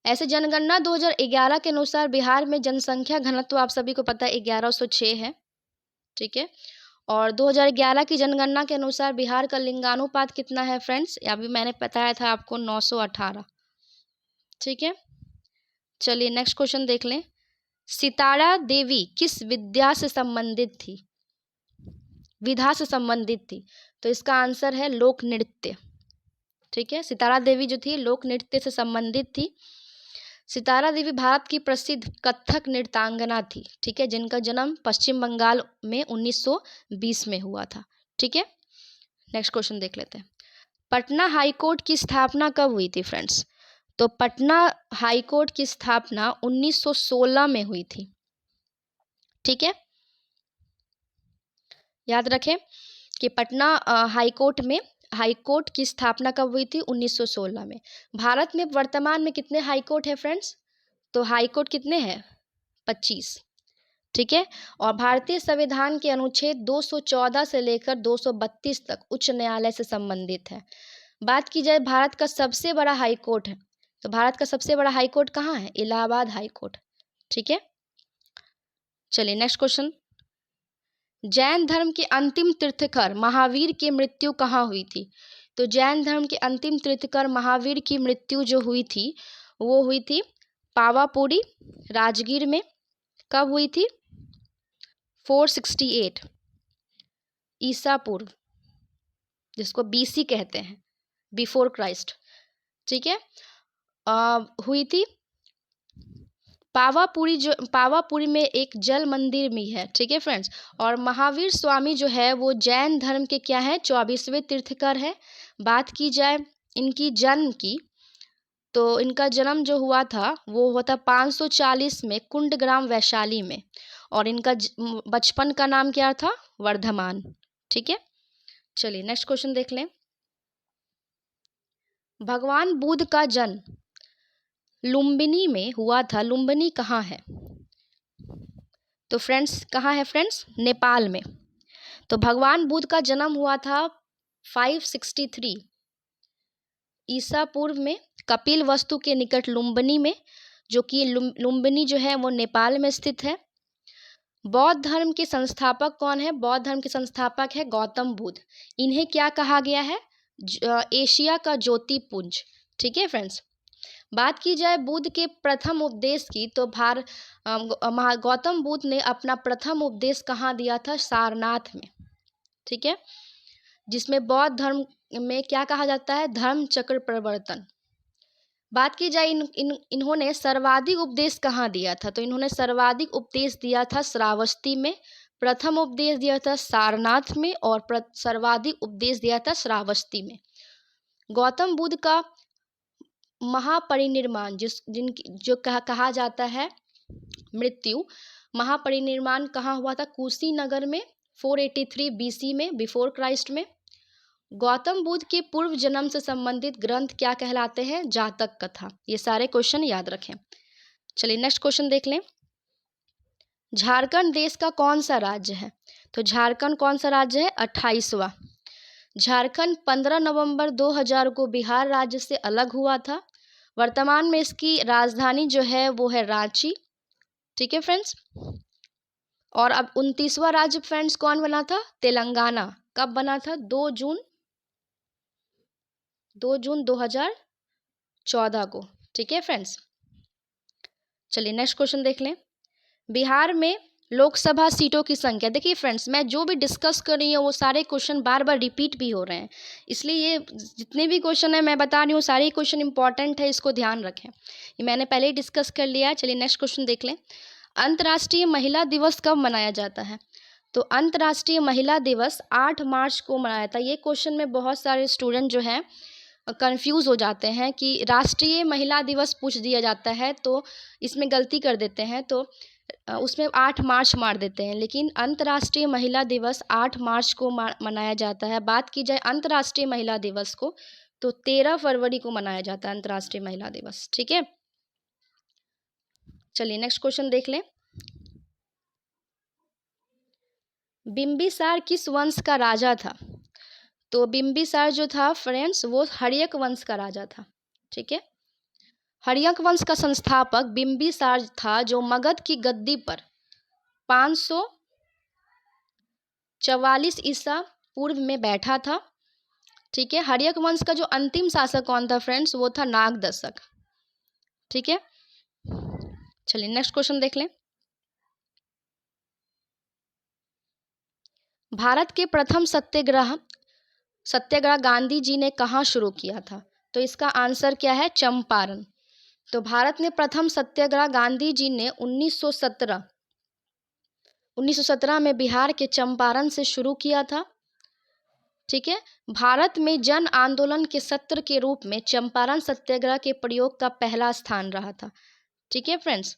ऐसे जनगणना 2011 के अनुसार बिहार में जनसंख्या घनत्व आप सभी को पता है 1106 है। ठीक है। और 2011 की जनगणना के अनुसार बिहार का लिंगानुपात कितना है फ्रेंड्स? अभी मैंने बताया था आपको 918। ठीक है। चलिए नेक्स्ट क्वेश्चन देख लें। सितारा देवी किस विधा से संबंधित थी? तो इसका आंसर है लोक नृत्य। ठीक है। सितारा देवी जो थी लोक नृत्य से संबंधित थी। सितारा देवी भारत की प्रसिद्ध कथक नृत्यांगना थी। ठीक है। जिनका जन्म पश्चिम बंगाल में 1920 में हुआ था। ठीक है। नेक्स्ट क्वेश्चन देख लेते हैं। पटना हाईकोर्ट की स्थापना कब हुई थी फ्रेंड्स? तो पटना हाईकोर्ट की स्थापना 1916 में हुई थी। ठीक है। याद रखें कि पटना हाईकोर्ट की स्थापना कब हुई थी? 1916 में। भारत में वर्तमान में कितने हाईकोर्ट है फ्रेंड्स? तो हाईकोर्ट कितने हैं? 25। ठीक है। और भारतीय संविधान के अनुच्छेद 214 से लेकर 232 तक उच्च न्यायालय से संबंधित है। बात की जाए भारत का सबसे बड़ा हाईकोर्ट है, तो भारत का सबसे बड़ा हाईकोर्ट कहाँ है? इलाहाबाद हाईकोर्ट। ठीक है। चलिए नेक्स्ट क्वेश्चन। जैन धर्म के अंतिम तीर्थंकर महावीर की मृत्यु कहाँ हुई थी? तो जैन धर्म के अंतिम तीर्थंकर महावीर की मृत्यु जो हुई थी वो हुई थी पावापुरी राजगीर में। कब हुई थी? 468 ईसा पूर्व, जिसको बीसी कहते हैं, बिफोर क्राइस्ट। ठीक है। हुई थी पावापुरी में एक जल मंदिर भी है। ठीक है फ्रेंड्स। और महावीर स्वामी जो है वो जैन धर्म के क्या है? 24वें तीर्थंकर है। बात की जाए इनकी जन्म की, तो इनका जन्म जो हुआ था वो हुआ था 540 में कुंडग्राम वैशाली में। और इनका बचपन का नाम क्या था? वर्धमान। ठीक है। चलिए नेक्स्ट क्वेश्चन देख लें। भगवान बुद्ध का जन्म लुम्बिनी में हुआ था। लुम्बिनी कहाँ है? तो फ्रेंड्स कहाँ है फ्रेंड्स? नेपाल में। तो भगवान बुद्ध का जन्म हुआ था 563 ईसा पूर्व में कपिल वस्तु के निकट लुम्बिनी में, जो कि लुम्बिनी जो है वो नेपाल में स्थित है। बौद्ध धर्म के संस्थापक कौन है? बौद्ध धर्म के संस्थापक है गौतम बुद्ध। इन्हें क्या कहा गया है? एशिया का ज्योतिपुंज। ठीक है फ्रेंड्स। बात की जाए बुद्ध के प्रथम उपदेश की, तो गौतम बुद्ध ने अपना प्रथम उपदेश कहाँ दिया था? सारनाथ में। ठीक है। जिसमें बौद्ध धर्म में क्या कहा जाता है? धर्म चक्र प्रवर्तन। बात की जाए इन्होंने सर्वाधिक उपदेश कहाँ दिया था? तो इन्होंने सर्वाधिक उपदेश दिया था श्रावस्ती में। प्रथम उपदेश दिया था सारनाथ में और सर्वाधिक उपदेश दिया था श्रावस्ती में। गौतम बुद्ध का महापरिनिर्वाण जो कहा जाता है मृत्यु, महापरिनिर्वाण कहाँ हुआ था? कुशीनगर में 483 BC में, बिफोर क्राइस्ट में। गौतम बुद्ध के पूर्व जन्म से संबंधित ग्रंथ क्या कहलाते हैं? जातक कथा। ये सारे क्वेश्चन याद रखें। चलिए नेक्स्ट क्वेश्चन देख लें। झारखंड देश का कौन सा राज्य है? तो झारखंड कौन सा राज्य है? 28वां। झारखंड 15 नवंबर 2000 को बिहार राज्य से अलग हुआ था। वर्तमान में इसकी राजधानी जो है वो है रांची। ठीक है फ्रेंड्स। और अब 29वां राज्य फ्रेंड्स कौन बना था? तेलंगाना। कब बना था? 2 जून 2014 को। ठीक है फ्रेंड्स। चलिए नेक्स्ट क्वेश्चन देख लें। बिहार में लोकसभा सीटों की संख्या, देखिए फ्रेंड्स मैं जो भी डिस्कस कर रही हूँ वो सारे क्वेश्चन बार बार रिपीट भी हो रहे हैं, इसलिए ये जितने भी क्वेश्चन है मैं बता रही हूँ सारे क्वेश्चन इंपॉर्टेंट है, इसको ध्यान रखें। ये मैंने पहले ही डिस्कस कर लिया है। चलिए नेक्स्ट क्वेश्चन देख लें। अंतर्राष्ट्रीय महिला दिवस कब मनाया जाता है? तो अंतर्राष्ट्रीय महिला दिवस 8 मार्च को मनाया था। ये क्वेश्चन में बहुत सारे स्टूडेंट जो हैं कंफ्यूज हो जाते हैं कि राष्ट्रीय महिला दिवस पूछ दिया जाता है तो इसमें गलती कर देते हैं, तो उसमें 8 मार्च मार देते हैं, लेकिन अंतर्राष्ट्रीय महिला दिवस 8 मार्च को मनाया जाता है। बात की जाए अंतर्राष्ट्रीय महिला दिवस को तो 13 फरवरी को मनाया जाता है अंतर्राष्ट्रीय महिला दिवस। ठीक है। चलिए नेक्स्ट क्वेश्चन देख लें। बिंबिसार किस वंश का राजा था? तो बिंबिसार जो था फ्रेंड्स वो हर्यक वंश का राजा था। ठीक है। हर्यक वंश का संस्थापक बिंबिसार था जो मगध की गद्दी पर 544 ईसा पूर्व में बैठा था। ठीक है। हर्यक वंश का जो अंतिम शासक कौन था फ्रेंड्स? वो था नागदशक। ठीक है। चलिए नेक्स्ट क्वेश्चन देख लें। भारत के प्रथम सत्याग्रह गांधी जी ने कहाँ शुरू किया था? तो इसका आंसर क्या है? चंपारण। तो भारत में प्रथम सत्याग्रह गांधी जी ने 1917 में बिहार के चंपारण से शुरू किया था। ठीक है। भारत में जन आंदोलन के सत्र के रूप में चंपारण सत्याग्रह के प्रयोग का पहला स्थान रहा था। ठीक है फ्रेंड्स।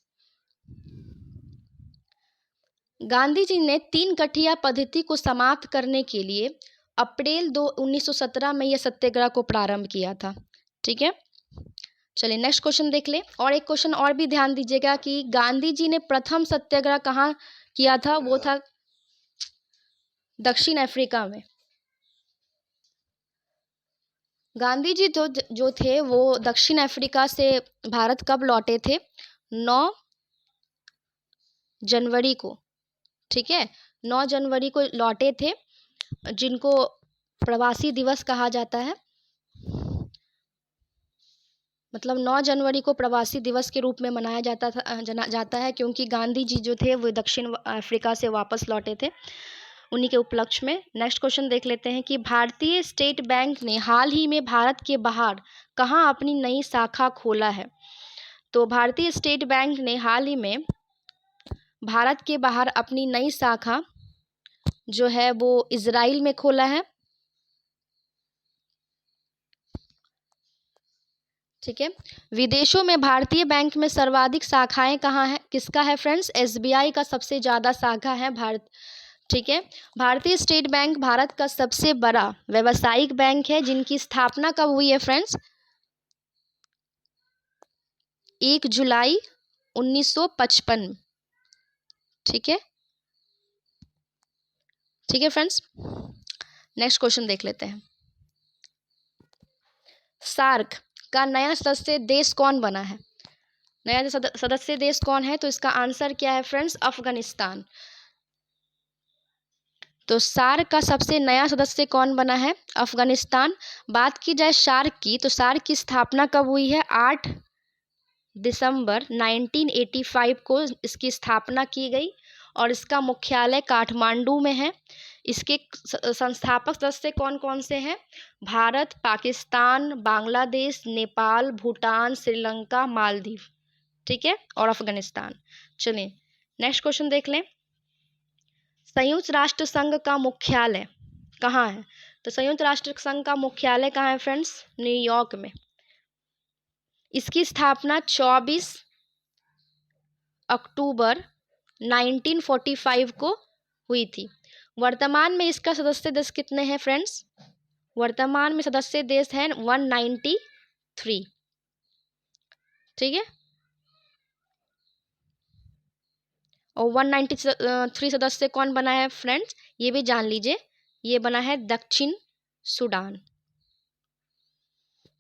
गांधी जी ने 3 कठिया पद्धति को समाप्त करने के लिए अप्रैल 1917 में यह सत्याग्रह को प्रारंभ किया था। ठीक है। चलिए नेक्स्ट क्वेश्चन देख ले। और एक क्वेश्चन और भी ध्यान दीजिएगा कि गांधी जी ने प्रथम सत्याग्रह कहाँ किया था? वो था दक्षिण अफ्रीका में। गांधी जी जो थे वो दक्षिण अफ्रीका से भारत कब लौटे थे? 9 जनवरी को। ठीक है। 9 जनवरी को लौटे थे, जिनको प्रवासी दिवस कहा जाता है। मतलब 9 जनवरी को प्रवासी दिवस के रूप में मनाया जाता है क्योंकि गांधी जी जो थे वो दक्षिण अफ्रीका से वापस लौटे थे, उन्हीं के उपलक्ष्य में। नेक्स्ट क्वेश्चन देख लेते हैं कि भारतीय स्टेट बैंक ने हाल ही में भारत के बाहर कहाँ अपनी नई शाखा खोला है? तो भारतीय स्टेट बैंक ने हाल ही में भारत के बाहर अपनी नई शाखा जो है वो इजराइल में खोला है। ठीक है। विदेशों में भारतीय बैंक में सर्वाधिक शाखाएं कहाँ है? किसका है फ्रेंड्स? एसबीआई का सबसे ज़्यादा शाखा है भारत। ठीक है। भारतीय स्टेट बैंक भारत का सबसे बड़ा व्यावसायिक बैंक है, जिनकी स्थापना कब हुई है फ्रेंड्स? 1 जुलाई 1955। ठीक है। ठीक है फ्रेंड्स। नेक्स्ट क्वेश्चन देख लेते हैं। सार्क का नया सदस्य देश कौन बना है? नया सदस्य देश कौन है? तो इसका आंसर क्या है फ्रेंड्स? अफगानिस्तान। तो सार्क का सबसे नया सदस्य कौन बना है? अफगानिस्तान। बात की जाए सार्क की तो सार्क की स्थापना कब हुई है? 8 दिसंबर 1985 को इसकी स्थापना की गई और इसका मुख्यालय काठमांडू में है। इसके संस्थापक सदस्य कौन कौन से हैं? भारत, पाकिस्तान, बांग्लादेश, नेपाल, भूटान, श्रीलंका, मालदीव। ठीक है। और अफगानिस्तान। चलिए नेक्स्ट क्वेश्चन देख लें। संयुक्त राष्ट्र संघ का मुख्यालय कहाँ है? तो संयुक्त राष्ट्र संघ का मुख्यालय कहाँ है फ्रेंड्स? न्यूयॉर्क में। इसकी स्थापना 24 अक्टूबर 1945 को हुई थी। वर्तमान में इसका सदस्य देश कितने हैं फ्रेंड्स? वर्तमान में सदस्य देश हैं 193। ठीक है, और 193 सदस्य कौन बना है फ्रेंड्स, ये भी जान लीजिए। ये बना है दक्षिण सूडान।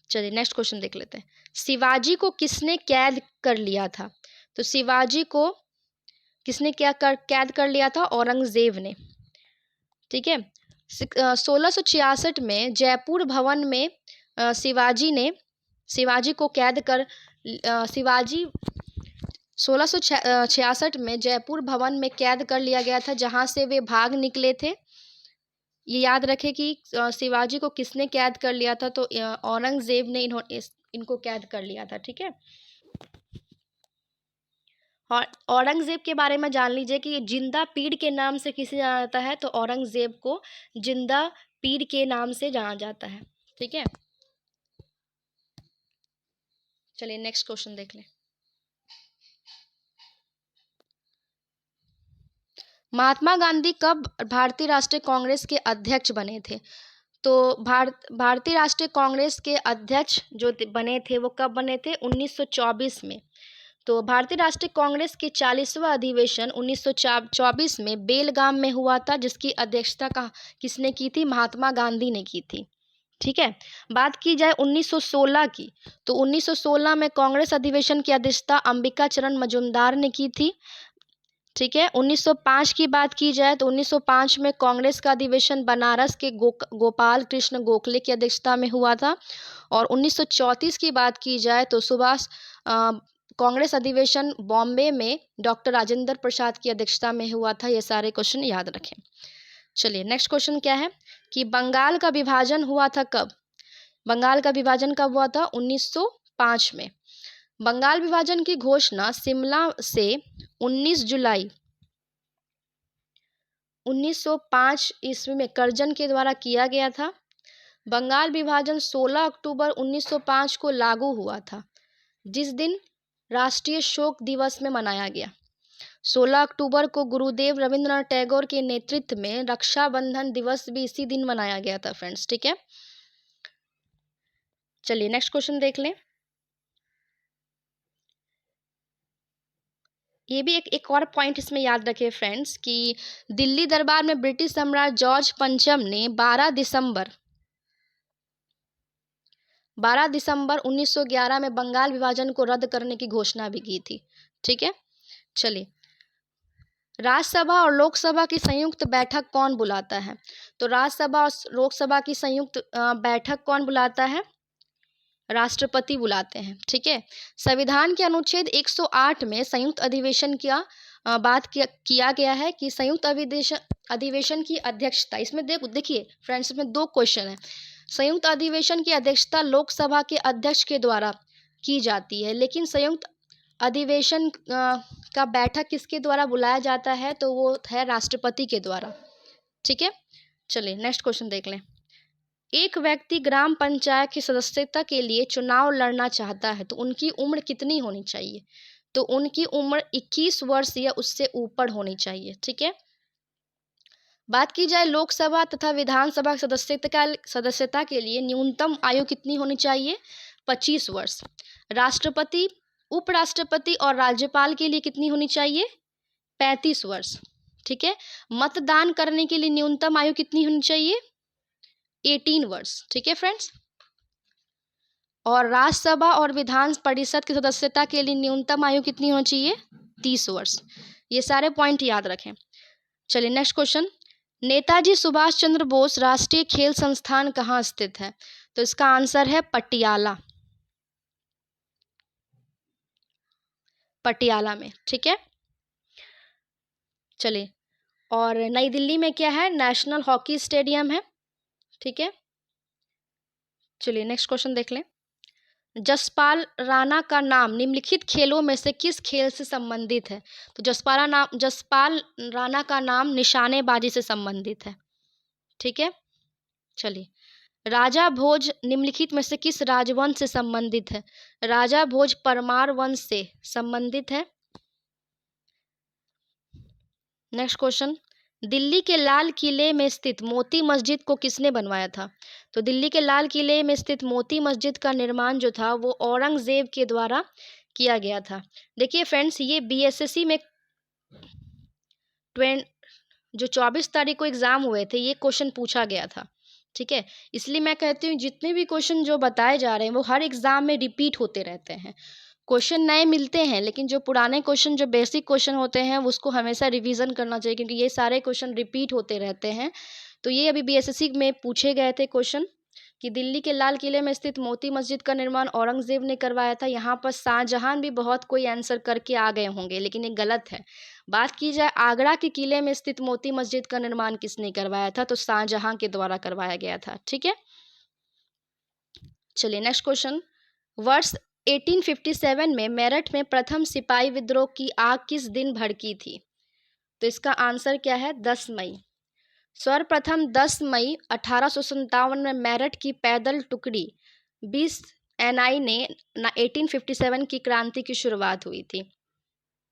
चलिए नेक्स्ट क्वेश्चन देख लेते हैं। शिवाजी को किसने कैद कर लिया था? तो शिवाजी को किसने कैद कर लिया था? औरंगजेब ने। ठीक है, 1666 में जयपुर भवन में शिवाजी को कैद कर शिवाजी 1666 में जयपुर भवन में कैद कर लिया गया था, जहां से वे भाग निकले थे। ये याद रखें कि शिवाजी को किसने कैद कर लिया था? तो औरंगजेब ने इनको कैद कर लिया था। ठीक है, और औरंगजेब के बारे में जान लीजिए कि जिंदा पीर के नाम से किसे जाना जाता है? तो औरंगजेब को जिंदा पीर के नाम से जाना जाता है। ठीक है, चलिए नेक्स्ट क्वेश्चन देख लें। महात्मा गांधी कब भारतीय राष्ट्रीय कांग्रेस के अध्यक्ष बने थे? तो भारतीय राष्ट्रीय कांग्रेस के अध्यक्ष जो बने थे वो कब बने थे? 1924 में। तो भारतीय राष्ट्रीय कांग्रेस के 40वां अधिवेशन 1924 में बेलगाम में हुआ था, जिसकी अध्यक्षता किसने की थी? महात्मा गांधी ने की थी। ठीक है, बात की जाए 1916 की, तो 1916 में कांग्रेस अधिवेशन की अध्यक्षता अंबिका चरण मजूमदार ने की थी। ठीक है, 1905 की बात की जाए तो 1905 में कांग्रेस का अधिवेशन बनारस के गोपाल कृष्ण गोखले की अध्यक्षता में हुआ था। और 1934 की बात की जाए तो कांग्रेस अधिवेशन बॉम्बे में डॉक्टर राजेंद्र प्रसाद की अध्यक्षता में हुआ था। ये सारे क्वेश्चन याद रखें। चलिए नेक्स्ट क्वेश्चन क्या है कि बंगाल का विभाजन हुआ था कब? बंगाल का विभाजन कब हुआ था? 1905 में। बंगाल विभाजन की घोषणा शिमला से 19 जुलाई 1905 ईस्वी में कर्जन के द्वारा किया गया था। बंगाल विभाजन 16 अक्टूबर 1905 को लागू हुआ था, जिस दिन राष्ट्रीय शोक दिवस में मनाया गया। 16 अक्टूबर को गुरुदेव रविंद्रनाथ टैगोर के नेतृत्व में रक्षाबंधन दिवस भी इसी दिन मनाया गया था फ्रेंड्स। ठीक है, चलिए नेक्स्ट क्वेश्चन देख लें। ये भी एक और पॉइंट इसमें याद रखें फ्रेंड्स कि दिल्ली दरबार में ब्रिटिश सम्राट जॉर्ज पंचम ने 12 दिसंबर 1911 में बंगाल विभाजन को रद्द करने की घोषणा भी की थी। ठीक है, चलिए राज्यसभा और लोकसभा की संयुक्त बैठक कौन बुलाता है? तो राज्यसभा और लोकसभा की संयुक्त बैठक कौन बुलाता है? राष्ट्रपति बुलाते हैं। ठीक है, संविधान के अनुच्छेद 108 में संयुक्त अधिवेशन किया गया है कि संयुक्त अधिवेशन की अध्यक्षता, इसमें देखिए फ्रेंड्स, इसमें दो क्वेश्चन है। संयुक्त अधिवेशन की अध्यक्षता लोकसभा के अध्यक्ष के द्वारा की जाती है, लेकिन संयुक्त अधिवेशन का बैठक किसके द्वारा बुलाया जाता है? तो वो है राष्ट्रपति के द्वारा। ठीक है, चलिए नेक्स्ट क्वेश्चन देख लें। एक व्यक्ति ग्राम पंचायत की सदस्यता के लिए चुनाव लड़ना चाहता है तो उनकी उम्र कितनी होनी चाहिए? तो उनकी उम्र 21 वर्ष या उससे ऊपर होनी चाहिए। ठीक है, बात की जाए लोकसभा तथा विधानसभा सदस्यता के लिए न्यूनतम आयु कितनी होनी चाहिए? 25 वर्ष। राष्ट्रपति, उपराष्ट्रपति और राज्यपाल के लिए कितनी होनी चाहिए? 35 वर्ष। ठीक है, मतदान करने के लिए न्यूनतम आयु कितनी होनी चाहिए? 18 वर्ष। ठीक है फ्रेंड्स, और राज्यसभा और विधान परिषद की सदस्यता के लिए न्यूनतम आयु कितनी होनी चाहिए? 30 वर्ष। ये सारे पॉइंट याद रखें। चलिए नेक्स्ट क्वेश्चन, नेताजी सुभाष चंद्र बोस राष्ट्रीय खेल संस्थान कहाँ स्थित है? तो इसका आंसर है पटियाला, पटियाला में। ठीक है, चलिए, और नई दिल्ली में क्या है? नेशनल हॉकी स्टेडियम है। ठीक है, चलिए नेक्स्ट क्वेश्चन देख लें। जसपाल राणा का नाम निम्नलिखित खेलों में से किस खेल से संबंधित है? तो जसपाल राणा का नाम निशानेबाजी से संबंधित है। ठीक है, चलिए राजा भोज निम्नलिखित में से किस राजवंश से संबंधित है? राजा भोज परमार वंश से संबंधित है। नेक्स्ट क्वेश्चन, दिल्ली के लाल किले में स्थित मोती मस्जिद को किसने बनवाया था? तो दिल्ली के लाल किले में स्थित मोती मस्जिद का निर्माण जो था वो औरंगजेब के द्वारा किया गया था। देखिए फ्रेंड्स, ये बीएसएससी में जो 24 तारीख को एग्जाम हुए थे ये क्वेश्चन पूछा गया था। ठीक है, इसलिए मैं कहती हूँ जितने भी क्वेश्चन जो बताए जा रहे हैं वो हर एग्जाम में रिपीट होते रहते हैं। क्वेश्चन नए मिलते हैं लेकिन जो पुराने क्वेश्चन, जो बेसिक क्वेश्चन होते हैं उसको हमेशा रिवीजन करना चाहिए, क्योंकि ये सारे क्वेश्चन रिपीट होते रहते हैं। तो ये अभी बीएसएससी में पूछे गए थे क्वेश्चन कि दिल्ली के लाल किले में स्थित मोती मस्जिद का निर्माण औरंगजेब ने करवाया था। यहाँ पर शाहजहां भी बहुत कोई आंसर करके आ गए होंगे, लेकिन ये गलत है। बात की जाए आगरा के किले में स्थित मोती मस्जिद का निर्माण किसने करवाया था? तो शाहजहां के द्वारा करवाया गया था। ठीक है, चलिए नेक्स्ट क्वेश्चन, वर्ष 1857 में मेरठ में प्रथम सिपाही विद्रोह की आग किस दिन भड़की थी? तो इसका आंसर क्या है? 10 मई। सर्वप्रथम 10 मई 1857 में मेरठ की पैदल टुकड़ी 20 एनआई ने 1857 की क्रांति की शुरुआत हुई थी।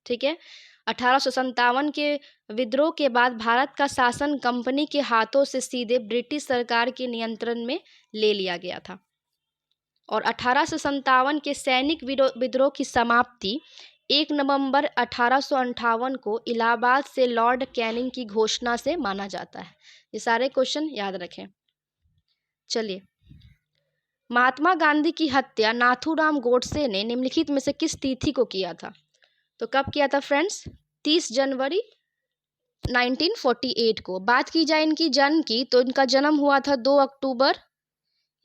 ठीक है, 1857 के विद्रोह के बाद भारत का शासन कंपनी के हाथों से सीधे ब्रिटिश सरकार के नियंत्रण में ले लिया गया था और 1857 के सैनिक विद्रोह की समाप्ति 1 नवंबर 1858 को इलाहाबाद से लॉर्ड कैनिंग की घोषणा से माना जाता है। ये सारे क्वेश्चन याद रखें। चलिए, महात्मा गांधी की हत्या नाथूराम गोडसे ने निम्नलिखित में से किस तिथि को किया था? तो कब किया था फ्रेंड्स? 30 जनवरी 1948 को। बात की जाए इनकी जन्म की, तो इनका जन्म हुआ था 2 अक्टूबर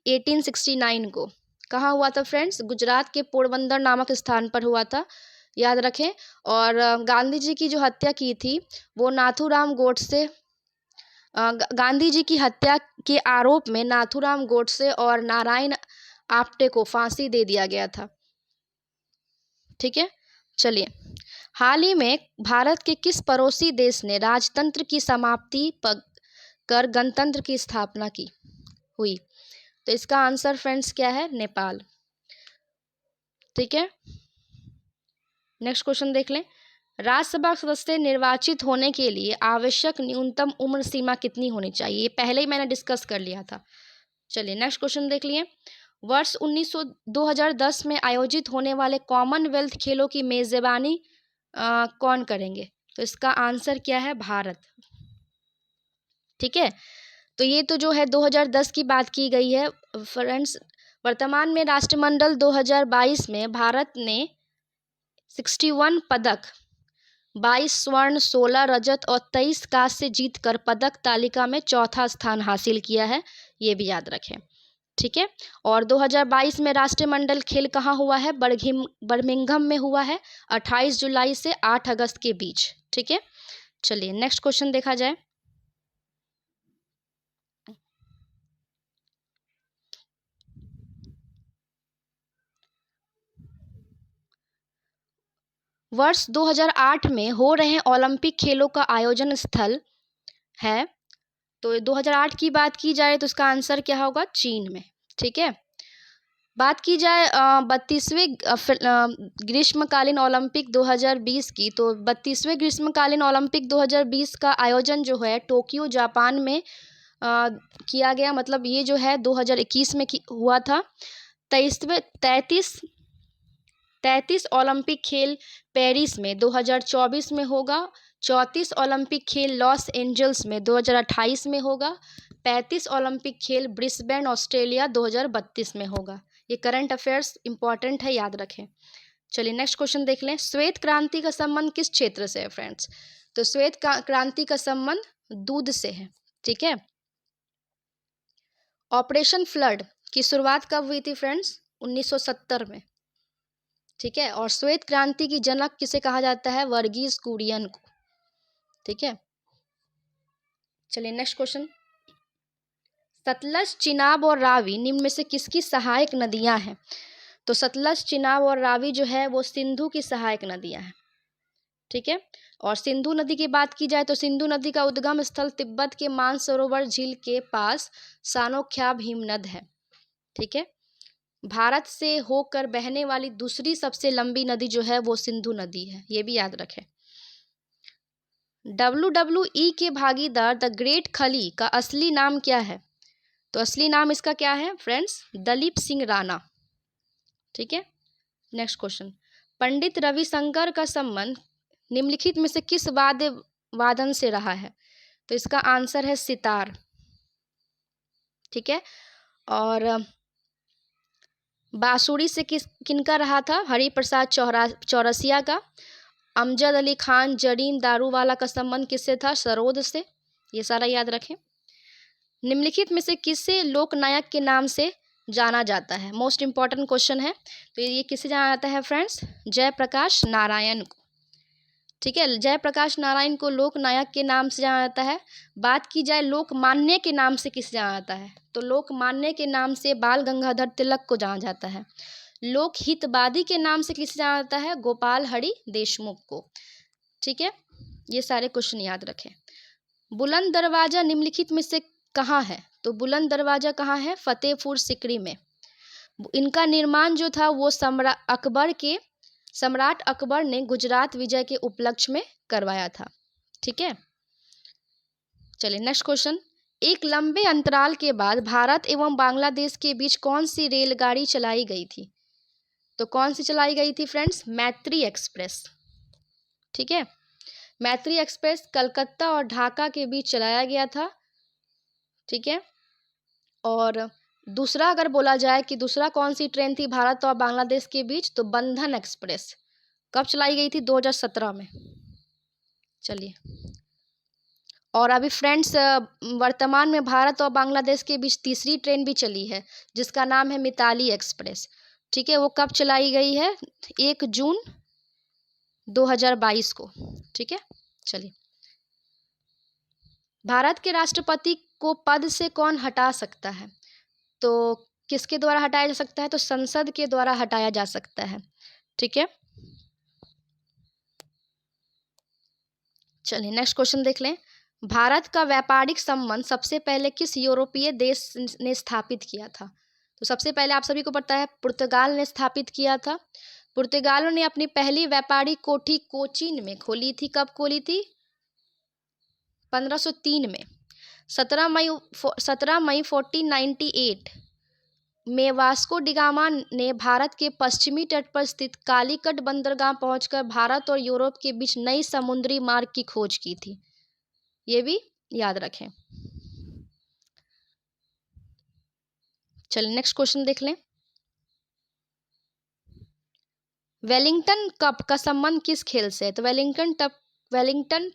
1869 को। कहाँ हुआ था फ्रेंड्स? गुजरात के पोरबंदर नामक स्थान पर हुआ था, याद रखें। और गांधी जी की जो हत्या की थी वो नाथूराम गोडसे, गांधी जी की हत्या के आरोप में नाथूराम गोडसे और नारायण आप्टे को फांसी दे दिया गया था। ठीक है, चलिए, हाल ही में भारत के किस पड़ोसी देश ने राजतंत्र की समाप्ति कर गणतंत्र की स्थापना की हुई? तो इसका आंसर फ्रेंड्स क्या है? नेपाल। ठीक है, नेक्स्ट क्वेश्चन देख लें, राज्यसभा सदस्य निर्वाचित होने के लिए आवश्यक न्यूनतम उम्र सीमा कितनी होनी चाहिए? ये पहले ही मैंने डिस्कस कर लिया था। चलिए नेक्स्ट क्वेश्चन देख लिए, वर्ष 2010 में आयोजित होने वाले कॉमनवेल्थ खेलों की मेजबानी कौन करेंगे? तो इसका आंसर क्या है? भारत। ठीक है, तो ये तो जो है 2010 की बात की गई है फ्रेंड्स। वर्तमान में राष्ट्रमंडल 2022 में भारत ने 61 पदक, 22 स्वर्ण, 16 रजत और 23 कांस्य जीतकर पदक तालिका में चौथा स्थान हासिल किया है, ये भी याद रखें। ठीक है, और 2022 में राष्ट्रमंडल खेल कहाँ हुआ है? बर्मिंघम में हुआ है, 28 जुलाई से 8 अगस्त के बीच। ठीक है, चलिए नेक्स्ट क्वेश्चन देखा जाए, वर्ष 2008 में हो रहे ओलंपिक खेलों का आयोजन स्थल है। तो 2008 की बात की जाए तो इसका आंसर क्या होगा? चीन में। ठीक है, बात की जाए 32वें ग्रीष्मकालीन ओलंपिक 2020 की, तो 32वें ग्रीष्मकालीन ओलंपिक 2020 का आयोजन जो है टोक्यो जापान में किया गया। मतलब ये जो है 2021 में हुआ था। 33 ओलंपिक खेल पेरिस में 2024 में होगा। 34 ओलंपिक खेल लॉस एंजल्स में 2028 में होगा। 35 ओलंपिक खेल ब्रिस्बेन ऑस्ट्रेलिया 2032 में होगा। ये करंट अफेयर्स इंपॉर्टेंट है, याद रखें। चलिए नेक्स्ट क्वेश्चन देख लें, श्वेत क्रांति का संबंध किस क्षेत्र से है फ्रेंड्स? तो श्वेत क्रांति का संबंध दूध से है। ठीक है, ऑपरेशन फ्लड की शुरुआत कब हुई थी फ्रेंड्स? 1970 में। ठीक है, और श्वेत क्रांति की जनक किसे कहा जाता है? वर्गीज कुरियन को। ठीक है, चलिए नेक्स्ट क्वेश्चन, सतलज, चिनाब और रावी निम्न में से किसकी सहायक नदियां हैं? तो सतलज, चिनाब और रावी जो है वो सिंधु की सहायक नदियां हैं। ठीक है, और सिंधु नदी की बात की जाए तो सिंधु नदी का उद्गम स्थल तिब्बत के मानसरोवर झील के पास सानोख्याब हिमनद है। ठीक है। भारत से होकर बहने वाली दूसरी सबसे लंबी नदी जो है वो सिंधु नदी है, ये भी याद रखें। WWE के भागीदार द ग्रेट खली का असली नाम क्या है? तो असली नाम इसका क्या है फ्रेंड्स? दलीप सिंह राणा। ठीक है। नेक्स्ट क्वेश्चन, पंडित रविशंकर का संबंध निम्नलिखित में से किस वाद्य वादन से रहा है? तो इसका आंसर है सितार। ठीक है। और बांसुरी से किनका रहा था? हरिप्रसाद चौरसिया का। अमजद अली खान जरीन दारूवाला का संबंध किससे था? सरोद से। ये सारा याद रखें। निम्नलिखित में से किसे लोकनायक के नाम से जाना जाता है? मोस्ट इंपॉर्टेंट क्वेश्चन है। तो ये किसे जाना जाता है फ्रेंड्स? जयप्रकाश नारायण को। ठीक है। जयप्रकाश नारायण को लोकनायक के नाम से जाना जाता है। बात की जाए लोकमान्य के नाम से किसे जाना जाता है? तो लोकमान्य के नाम से बाल गंगाधर तिलक को जाना जाता है। लोकहितवादी के नाम से किसे जाना जाता है? गोपाल हरि देशमुख को। ठीक है। ये सारे क्वेश्चन याद रखें। बुलंद दरवाजा निम्नलिखित में से कहाँ है? तो बुलंद दरवाजा कहाँ है? फतेहपुर सिकरी में। इनका निर्माण जो था वो सम्राट अकबर ने गुजरात विजय के उपलक्ष्य में करवाया था। ठीक है। चलिए नेक्स्ट क्वेश्चन, एक लंबे अंतराल के बाद भारत एवं बांग्लादेश के बीच कौन सी रेलगाड़ी चलाई गई थी? तो कौन सी चलाई गई थी फ्रेंड्स? मैत्री एक्सप्रेस। ठीक है। मैत्री एक्सप्रेस कलकत्ता और ढाका के बीच चलाया गया था। ठीक है। और दूसरा अगर बोला जाए कि दूसरा कौन सी ट्रेन थी भारत और बांग्लादेश के बीच, तो बंधन एक्सप्रेस। कब चलाई गई थी? 2017 में। चलिए, और अभी फ्रेंड्स वर्तमान में भारत और बांग्लादेश के बीच तीसरी ट्रेन भी चली है जिसका नाम है मिताली एक्सप्रेस। ठीक है। वो कब चलाई गई है? 1 जून 2022 को। ठीक है। चलिए, भारत के राष्ट्रपति को पद से कौन हटा सकता है? तो किसके द्वारा हटाया जा सकता है? तो संसद के द्वारा हटाया जा सकता है। ठीक है। चलिए नेक्स्ट क्वेश्चन देख लें। भारत का व्यापारिक संबंध सबसे पहले किस यूरोपीय देश ने स्थापित किया था? तो सबसे पहले आप सभी को पता है पुर्तगाल ने स्थापित किया था। पुर्तगाल ने अपनी पहली व्यापारिक कोठी कोचीन में खोली थी। कब खोली थी? 1503 में। 17 मई 1498 में वास्को डिगामा ने भारत के पश्चिमी तट पर स्थित कालीकट बंदरगाह पहुंचकर भारत और यूरोप के बीच नई समुद्री मार्ग की खोज की थी। ये भी याद रखें। चलिए नेक्स्ट क्वेश्चन देख लें। वेलिंगटन कप का संबंध किस खेल से है? तो वेलिंगटन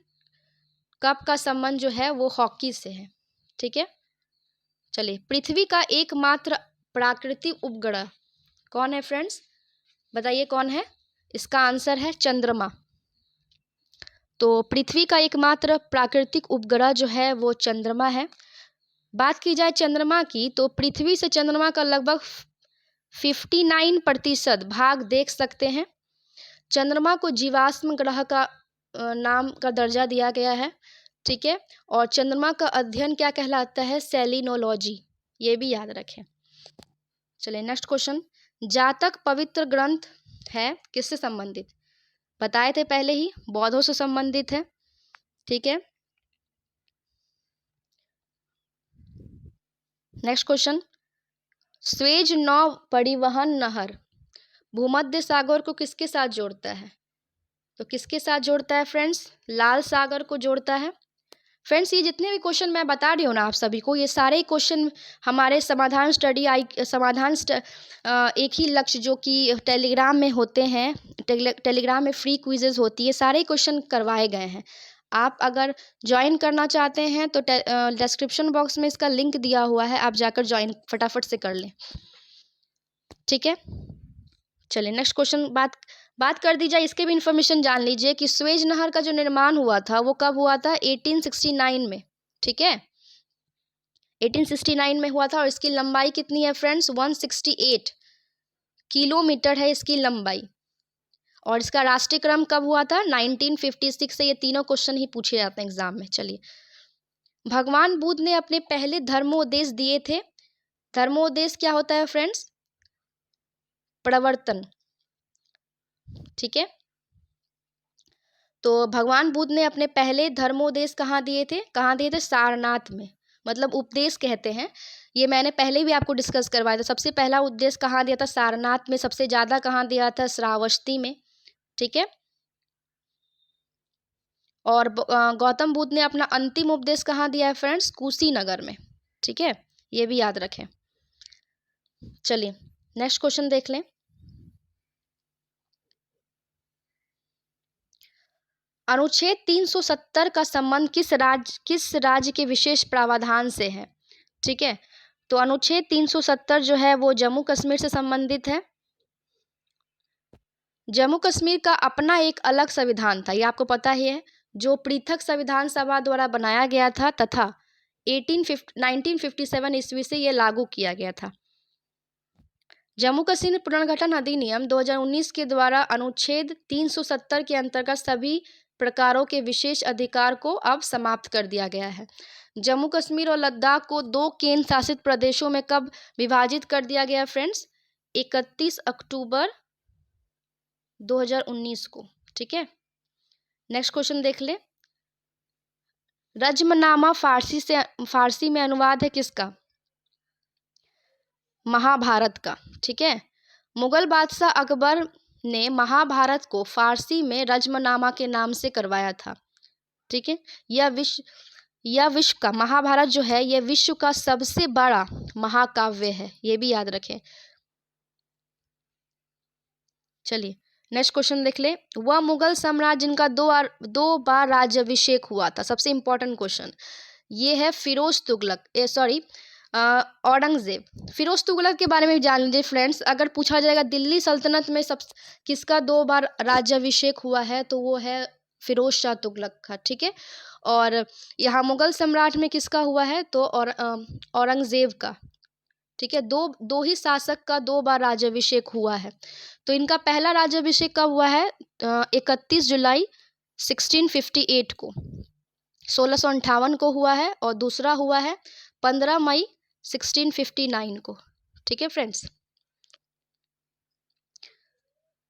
कप का संबंध जो है वो हॉकी से है। ठीक है। चलिए, पृथ्वी का एकमात्र प्राकृतिक उपग्रह कौन है फ्रेंड्स? बताइए कौन है? इसका आंसर है चंद्रमा। तो पृथ्वी का एकमात्र प्राकृतिक उपग्रह जो है वो चंद्रमा है। बात की जाए चंद्रमा की तो पृथ्वी से चंद्रमा का लगभग 59% भाग देख सकते हैं। चंद्रमा को जीवाश्म ग्रह का नाम का दर्जा दिया गया है। ठीक है। और चंद्रमा का अध्ययन क्या कहलाता है? सेलिनोलॉजी। ये भी याद रखें। चलिए नेक्स्ट क्वेश्चन, जातक पवित्र ग्रंथ है किससे संबंधित? बताए थे पहले ही, बौद्धों से संबंधित है। ठीक है। नेक्स्ट क्वेश्चन, स्वेज नौ परिवहन नहर भूमध्य सागर को किसके साथ जोड़ता है? तो किसके साथ जोड़ता है फ्रेंड्स? लाल सागर को जोड़ता है। फ्रेंड्स, ये जितने भी क्वेश्चन मैं बता रही हूँ ना आप सभी को, ये सारे क्वेश्चन हमारे एक ही लक्ष्य जो कि टेलीग्राम में होते हैं, टेलीग्राम में फ्री क्विजेज होती है, सारे क्वेश्चन करवाए गए हैं। आप अगर ज्वाइन करना चाहते हैं तो डिस्क्रिप्शन बॉक्स में इसका लिंक दिया हुआ है, आप जाकर ज्वाइन फटाफट से कर लें। ठीक है। चलिए नेक्स्ट क्वेश्चन बात कर दी जाए, इसके भी इन्फॉर्मेशन जान लीजिए कि स्वेज नहर का जो निर्माण हुआ था वो कब हुआ था? 1869 में। ठीक है। 1869 में हुआ था और इसकी लंबाई कितनी है फ्रेंड्स? 168 किलोमीटर है इसकी लंबाई। और इसका राष्ट्रीय क्रम कब हुआ था? 1956 से। ये तीनों क्वेश्चन ही पूछे जाते हैं एग्जाम में। चलिए, भगवान बुद्ध ने अपने पहले धर्मोपदेश दिए थे। धर्मोपदेश क्या होता है फ्रेंड्स? प्रवर्तन। ठीक है, तो भगवान बुद्ध ने अपने पहले धर्मोपदेश कहाँ दिए थे? कहाँ दिए थे? सारनाथ में, मतलब उपदेश कहते हैं। ये मैंने पहले भी आपको डिस्कस करवाया था। सबसे पहला उपदेश कहाँ दिया था? सारनाथ में। सबसे ज़्यादा कहाँ दिया था? श्रावस्ती में। ठीक है, और गौतम बुद्ध ने अपना अंतिम उपदेश कहाँ दिया है फ्रेंड्स? कुशीनगर में। ठीक है, ये भी याद रखें। चलिए नेक्स्ट क्वेश्चन देख लें। अनुच्छेद 370 का संबंध किस राज्य के विशेष प्रावधान से है? ठीक है, तो अनुच्छेद 370 जो है वो जम्मू कश्मीर से संबंधित है। जम्मू कश्मीर का अपना एक अलग संविधान था, ये आपको पता ही है, जो पृथक संविधान सभा द्वारा बनाया गया था तथा 1957 ईस्वी से ये लागू किया गया था। जम्मू कश्मीर पुनर्गठन अधिनियम 2019 के द्वारा अनुच्छेद 370 के अंतर्गत सभी प्रकारों के विशेष अधिकार को अब समाप्त कर दिया गया है। जम्मू कश्मीर और लद्दाख को 2 केंद्र शासित प्रदेशों में कब विभाजित कर दिया गया फ्रेंड्स? 31 अक्टूबर 2019 को। ठीक है, नेक्स्ट क्वेश्चन देख ले। रज्मनामा फारसी में अनुवाद है किसका? महाभारत का। ठीक है, मुगल बादशाह अकबर ने महाभारत को फारसी में रज्मनामा के नाम से करवाया था। ठीक है, यह विश्व का महाभारत जो है यह विश्व का सबसे बड़ा महाकाव्य है, ये भी याद रखें। चलिए नेक्स्ट क्वेश्चन देख ले। वह मुगल सम्राट जिनका दो बार राज्याभिषेक हुआ था, सबसे इंपॉर्टेंट क्वेश्चन ये है फिरोज तुगलक, सॉरी औरंगजेब। फिरोज तुगलक के बारे में जान लीजिए फ्रेंड्स। अगर पूछा जाएगा दिल्ली सल्तनत में किसका 2 बार राज्याभिषेक हुआ है, तो वो है फिरोज शाह तुगलक का। ठीक है, और यहाँ मुगल सम्राट में किसका हुआ है? तो औरंगजेब का। ठीक है, दो ही शासक का 2 बार राज्याभिषेक हुआ है। तो इनका पहला राज्याभिषेक कब हुआ है? 31 जुलाई 1658 को, 1658 को हुआ है, और दूसरा हुआ है 15 मई 1659 को। ठीक है फ्रेंड्स,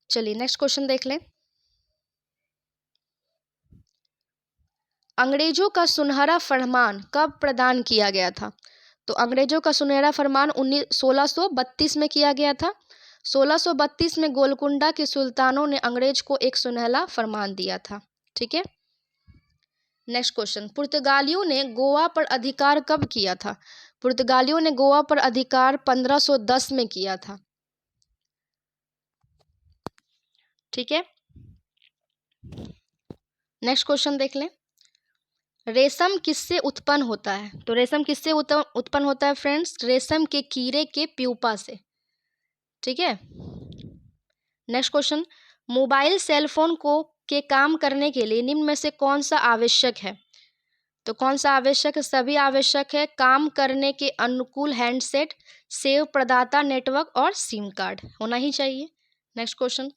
चलिए नेक्स्ट क्वेश्चन देख लें। अंग्रेजों का सुनहरा फरमान कब प्रदान किया गया था? तो अंग्रेजों का सुनहरा फरमान 1632 में किया गया था। 1632 में गोलकुंडा के सुल्तानों ने अंग्रेज को एक सुनहरा फरमान दिया था। ठीक है, नेक्स्ट क्वेश्चन। पुर्तगालियों ने गोवा पर अधिकार कब किया था? पुर्तगालियों ने गोवा पर अधिकार 1510 में किया था। ठीक है, नेक्स्ट क्वेश्चन देख लें। रेशम किससे उत्पन्न होता है? तो रेशम किससे उत्पन्न होता है फ्रेंड्स? रेशम के कीड़े के प्यूपा से। ठीक है, next question. Mobile cell phone के काम करने के लिए निम्न में से कौन सा आवश्यक है? तो कौन सा आवश्यक है? सभी आवश्यक है। काम करने के अनुकूल हैंडसेट, सेव प्रदाता नेटवर्क और सिम कार्ड होना ही चाहिए। Next question.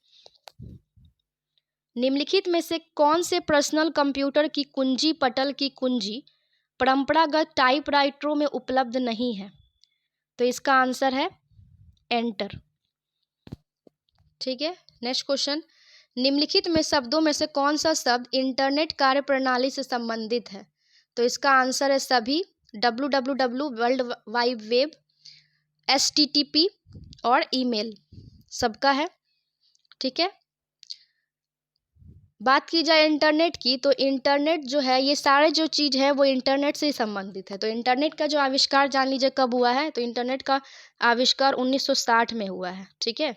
निम्नलिखित में से कौन से पर्सनल कंप्यूटर की कुंजी पटल की कुंजी परंपरागत टाइपराइटरों में उपलब्ध नहीं है? तो इसका आंसर है एंटर। ठीक है, नेक्स्ट क्वेश्चन। निम्नलिखित में शब्दों में से कौन सा शब्द इंटरनेट कार्यप्रणाली से संबंधित है? तो इसका आंसर है सभी। www world wide web, HTTP और ईमेल सबका है। ठीक है, बात की जाए इंटरनेट की, तो इंटरनेट जो है ये सारे जो चीज़ है वो इंटरनेट से ही संबंधित है। तो इंटरनेट का जो आविष्कार जान लीजिए कब हुआ है? तो इंटरनेट का आविष्कार 1960 में हुआ है। ठीक है,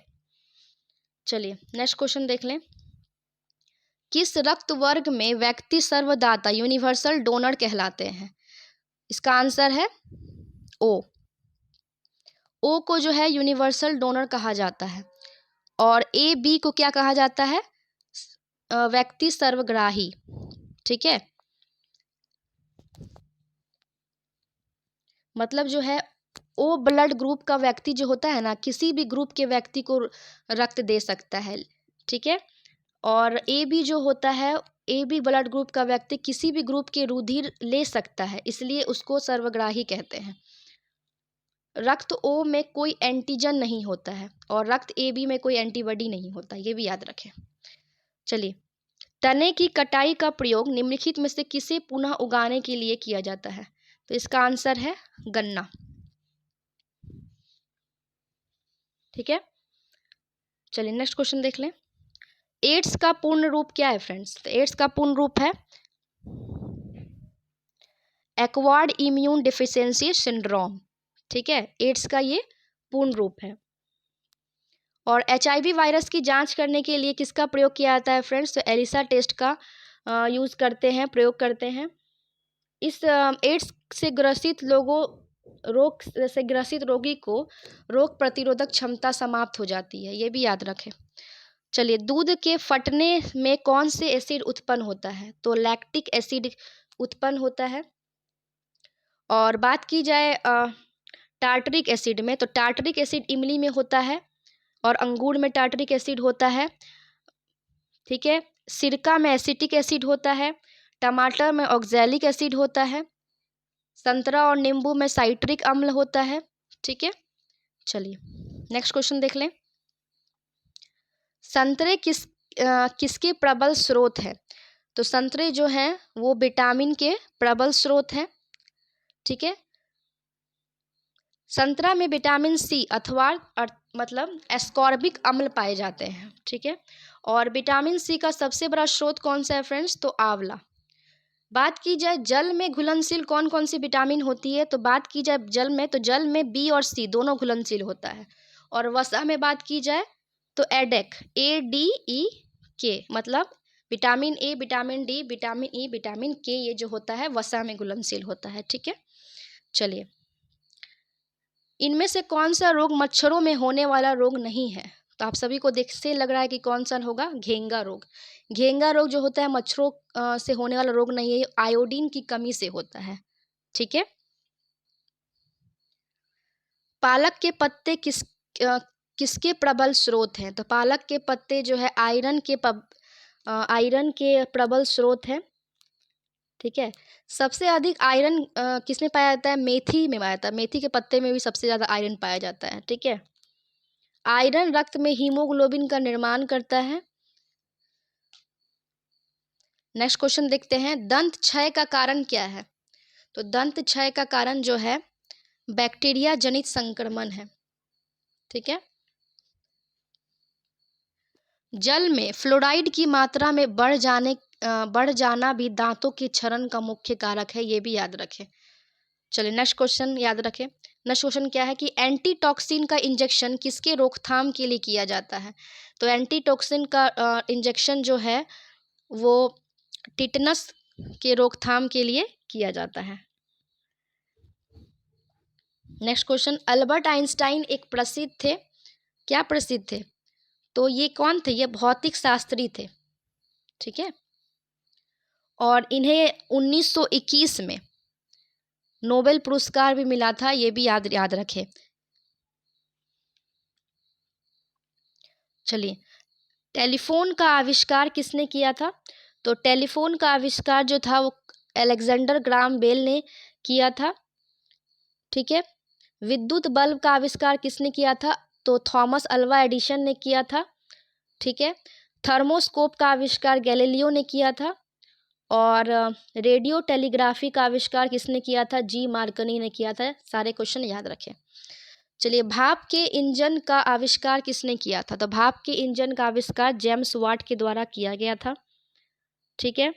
चलिए नेक्स्ट क्वेश्चन देख लें। किस रक्त वर्ग में व्यक्ति सर्वदाता यूनिवर्सल डोनर कहलाते हैं? इसका आंसर है ओ। ओ को जो है यूनिवर्सल डोनर कहा जाता है, और AB को क्या कहा जाता है? व्यक्ति सर्वग्राही। ठीक है, मतलब जो है ओ ब्लड ग्रुप का व्यक्ति जो होता है ना, किसी भी ग्रुप के व्यक्ति को रक्त दे सकता है। ठीक है, और ए बी जो होता है, ए बी ब्लड ग्रुप का व्यक्ति किसी भी ग्रुप के रुधिर ले सकता है, इसलिए उसको सर्वग्राही कहते हैं। रक्त ओ में कोई एंटीजन नहीं होता है और रक्त ए बी में कोई एंटीबॉडी नहीं होता, ये भी याद रखें। चलिए, तने की कटाई का प्रयोग निम्नलिखित में से किसे पुनः उगाने के लिए किया जाता है? तो इसका आंसर है गन्ना। ठीक है, चलिए नेक्स्ट क्वेश्चन देख लें। एड्स का पूर्ण रूप क्या है फ्रेंड्स? तो एड्स का पूर्ण रूप है एक्वायर्ड इम्यून डिफिशियंसी सिंड्रोम। ठीक है, एड्स का ये पूर्ण रूप है। और एचआईवी वायरस की जांच करने के लिए किसका प्रयोग किया जाता है फ्रेंड्स? तो एलिसा टेस्ट का यूज़ करते हैं, प्रयोग करते हैं। इस एड्स से ग्रसित रोगी को रोग प्रतिरोधक क्षमता समाप्त हो जाती है, ये भी याद रखें। चलिए, दूध के फटने में कौन से एसिड उत्पन्न होता है? तो लैक्टिक एसिड उत्पन्न होता है। और बात की जाए टार्टरिक एसिड में, तो टार्टरिक एसिड इमली में होता है और अंगूर में टार्टरिक एसिड होता है। ठीक है, सिरका में एसिटिक एसिड होता है, टमाटर में ऑक्सैलिक एसिड होता है, संतरा और नींबू में साइट्रिक अम्ल होता है। ठीक है, चलिए नेक्स्ट क्वेश्चन देख लें। संतरे किसके प्रबल स्रोत है? तो संतरे जो हैं वो विटामिन के प्रबल स्रोत हैं। ठीक है, संतरा में विटामिन सी अथवा मतलब एस्कॉर्बिक अम्ल पाए जाते हैं। ठीक है, और विटामिन सी का सबसे बड़ा स्रोत कौन सा है फ्रेंड्स? तो आंवला। बात की जाए जल में घुलनशील कौन कौन सी विटामिन होती है? तो बात की जाए जल में, तो जल में बी और सी दोनों घुलनशील होता है। और वसा में बात की जाए तो एडेक, ADE मतलब vitamin A, vitamin D, vitamin E, vitamin के, ये जो होता है वसा में घुलनशील होता है। ठीक है, चलिए, इनमें से कौन सा रोग मच्छरों में होने वाला रोग नहीं है? तो आप सभी को देख से लग रहा है कि कौन सा होगा? घेंगा रोग। घेंगा रोग जो होता है मच्छरों से होने वाला रोग नहीं है, ये आयोडीन की कमी से होता है। ठीक है, पालक के पत्ते किसके प्रबल स्रोत हैं? तो पालक के पत्ते जो है आयरन के प्रबल स्रोत है। ठीक है, सबसे अधिक आयरन किसमें पाया जाता है? मेथी में पाया जाता है। मेथी के पत्ते में भी सबसे ज़्यादा आयरन पाया जाता है। ठीक है, आयरन रक्त में हीमोग्लोबिन का निर्माण करता है। नेक्स्ट क्वेश्चन देखते हैं, दंत क्षय का कारण क्या है? तो दंत क्षय का कारण जो है बैक्टीरिया जनित संक्रमण है। ठीक है, जल में फ्लोराइड की मात्रा में बढ़ जाना भी दांतों के क्षरण का मुख्य कारक है, ये भी याद रखें। चलिए नेक्स्ट क्वेश्चन याद रखें। नेक्स्ट क्वेश्चन क्या है कि एंटीटॉक्सिन का इंजेक्शन किसके रोकथाम के लिए किया जाता है? तो एंटीटॉक्सिन का इंजेक्शन जो है वो टिटनस के रोकथाम के लिए किया जाता है। नेक्स्ट क्वेश्चन, अल्बर्ट आइंस्टाइन एक प्रसिद्ध थे, क्या प्रसिद्ध थे? तो ये कौन थे? ये भौतिक शास्त्री थे। ठीक है, और इन्हें 1921 में नोबेल पुरस्कार भी मिला था, ये भी याद रखें। चलिए, टेलीफोन का आविष्कार किसने किया था? तो टेलीफोन का आविष्कार जो था वो अलेक्जेंडर ग्राहम बेल ने किया था। ठीक है, विद्युत बल्ब का आविष्कार किसने किया था? तो थॉमस अल्वा एडिसन ने किया था। ठीक है, थर्मोस्कोप का आविष्कार गैलीलियो ने किया था। और रेडियो टेलीग्राफी का आविष्कार किसने किया था? जी मार्कनी ने किया था। सारे क्वेश्चन याद रखें। चलिए, भाप के इंजन का आविष्कार किसने किया था? तो भाप के इंजन का आविष्कार जेम्स वाट के द्वारा किया गया था। ठीक है,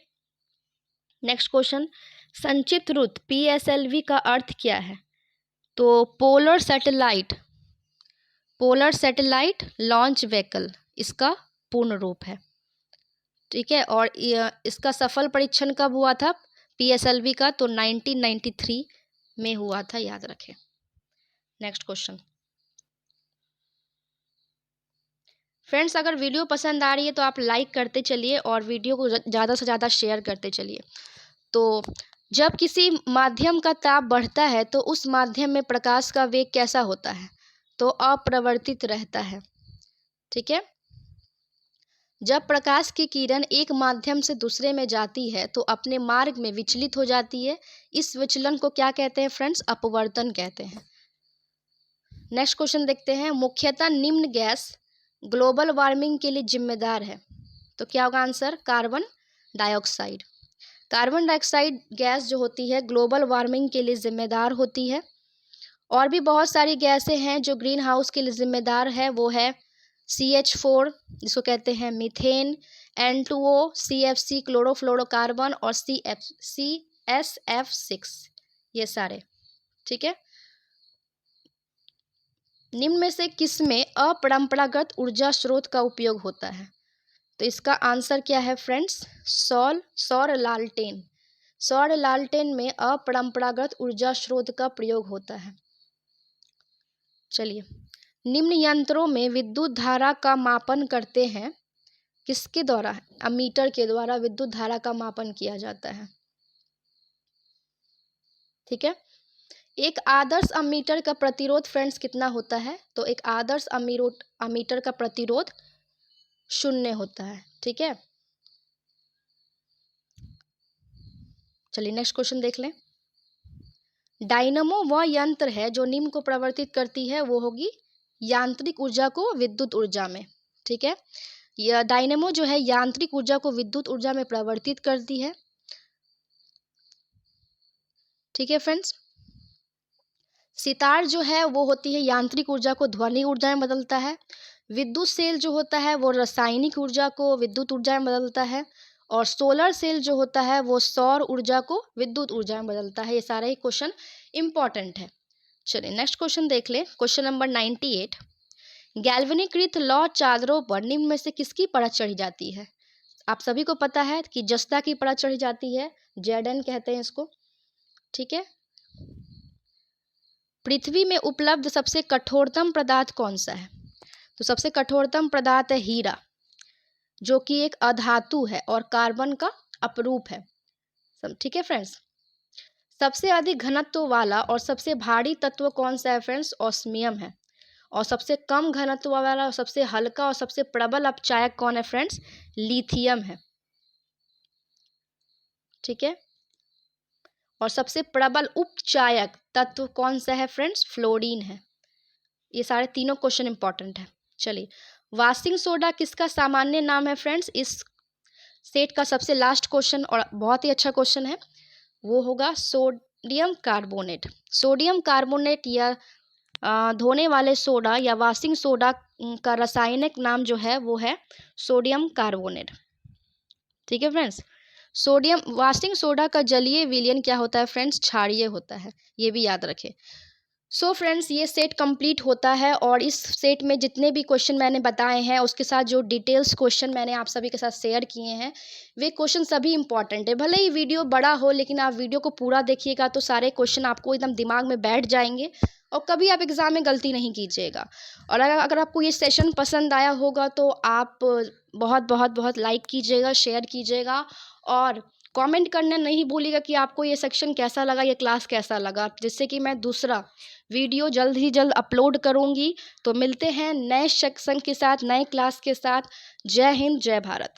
नेक्स्ट क्वेश्चन, संक्षिप्त रूप PSLV का अर्थ क्या है? तो पोलर सैटेलाइट लॉन्च व्हीकल इसका पूर्ण रूप है। ठीक है, और इसका सफल परीक्षण कब हुआ था PSLV का? तो 1993 में हुआ था, याद रखें। नेक्स्ट क्वेश्चन फ्रेंड्स, अगर वीडियो पसंद आ रही है तो आप लाइक करते चलिए और वीडियो को ज़्यादा से ज़्यादा शेयर करते चलिए। तो जब किसी माध्यम का ताप बढ़ता है तो उस माध्यम में प्रकाश का वेग कैसा होता है? तो अपरिवर्तित रहता है। ठीक है, जब प्रकाश की किरण एक माध्यम से दूसरे में जाती है तो अपने मार्ग में विचलित हो जाती है। इस विचलन को क्या कहते हैं फ्रेंड्स? अपवर्तन कहते हैं। नेक्स्ट क्वेश्चन देखते हैं। मुख्यतः निम्न गैस ग्लोबल वार्मिंग के लिए जिम्मेदार है। तो क्या होगा answer? Carbon dioxide. Carbon dioxide gas जो होती है ग्लोबल वार्मिंग के लिए जिम्मेदार होती है। और भी बहुत सारी गैसें हैं जो ग्रीन हाउस के लिए जिम्मेदार है। वो है CH4 जिसको कहते हैं मीथेन, N2O, CFC क्लोरोफ्लोरोकार्बन और CSF6, ये सारे। ठीक है। निम्न में से किसमें अपरंपरागत ऊर्जा स्रोत का उपयोग होता है? तो इसका आंसर क्या है फ्रेंड्स? सौर लालटेन। सौर लालटेन में अपरंपरागत ऊर्जा स्रोत का प्रयोग होता है। चलिए, निम्न यंत्रों में विद्युत धारा का मापन करते हैं किसके द्वारा? अमीटर के द्वारा विद्युत धारा का मापन किया जाता है। ठीक है। एक आदर्श अमीटर का प्रतिरोध फ्रेंड्स कितना होता है? तो एक आदर्श अमीटर का प्रतिरोध 0 होता है। ठीक है। चलिए नेक्स्ट क्वेश्चन देख लें। डायनमो वह यंत्र है जो निम्न को परिवर्तित करती है। वो होगी यांत्रिक ऊर्जा को विद्युत ऊर्जा में। ठीक है। यह डायनमो जो है यांत्रिक ऊर्जा को विद्युत ऊर्जा में परिवर्तित करती है। ठीक है फ्रेंड्स। सितार जो है वो होती है यांत्रिक ऊर्जा को ध्वनि ऊर्जा में बदलता है। विद्युत सेल जो होता है वो रासायनिक ऊर्जा को विद्युत ऊर्जा में बदलता है। और सोलर सेल जो होता है वो सौर ऊर्जा को विद्युत ऊर्जा में बदलता है। ये सारे ही क्वेश्चन इंपॉर्टेंट है। चलिए नेक्स्ट क्वेश्चन देख ले। Question number 98। गैल्वेनीकृत लौह चादरों पर निम्न में से किसकी परत चढ़ी जाती है? आप सभी को पता है कि जस्ता की परत चढ़ी जाती है। जेडन कहते हैं इसको। ठीक है। पृथ्वी में उपलब्ध सबसे कठोरतम पदार्थ कौन सा है? तो सबसे कठोरतम पदार्थ है हीरा, जो कि एक अधातु है और कार्बन का अपरूप है। सब ठीक है फ्रेंड्स। सबसे अधिक घनत्व वाला और सबसे भारी तत्व कौन सा है फ्रेंड्स? ऑस्मियम है। और सबसे कम घनत्व वाला और सबसे हल्का और सबसे प्रबल अपचायक कौन है फ्रेंड्स? लिथियम है। ठीक है। और सबसे प्रबल उपचायक तत्व कौन सा है फ्रेंड्स? फ्लोरीन है। ये सारे तीनों क्वेश्चन इंपॉर्टेंट है। चलिए, वाशिंग सोडा किसका सामान्य नाम है फ्रेंड्स? इस सेट का सबसे लास्ट क्वेश्चन और बहुत ही अच्छा क्वेश्चन है। वो होगा सोडियम कार्बोनेट। सोडियम कार्बोनेट या धोने वाले सोडा या वाशिंग सोडा का रासायनिक नाम जो है वो है सोडियम कार्बोनेट। ठीक है फ्रेंड्स। सोडियम वाशिंग सोडा का जलीय विलयन क्या होता है फ्रेंड्स? क्षारीय होता है। ये भी याद रखें। सो फ्रेंड्स, ये सेट कंप्लीट होता है और इस सेट में जितने भी क्वेश्चन मैंने बताए हैं उसके साथ जो डिटेल्स क्वेश्चन मैंने आप सभी के साथ शेयर किए हैं वे क्वेश्चन सभी इंपॉर्टेंट है। भले ही वीडियो बड़ा हो लेकिन आप वीडियो को पूरा देखिएगा तो सारे क्वेश्चन आपको एकदम दिमाग में बैठ जाएंगे और कभी आप एग्ज़ाम में गलती नहीं कीजिएगा। और अगर आपको ये सेशन पसंद आया होगा तो आप बहुत बहुत बहुत लाइक कीजिएगा, शेयर कीजिएगा और कमेंट करना नहीं भूलिएगा कि आपको ये सेक्शन कैसा लगा, ये क्लास कैसा लगा, जिससे कि मैं दूसरा वीडियो जल्द ही जल्द अपलोड करूँगी। तो मिलते हैं नए सेक्शन के साथ, नए क्लास के साथ। जय हिंद, जय भारत।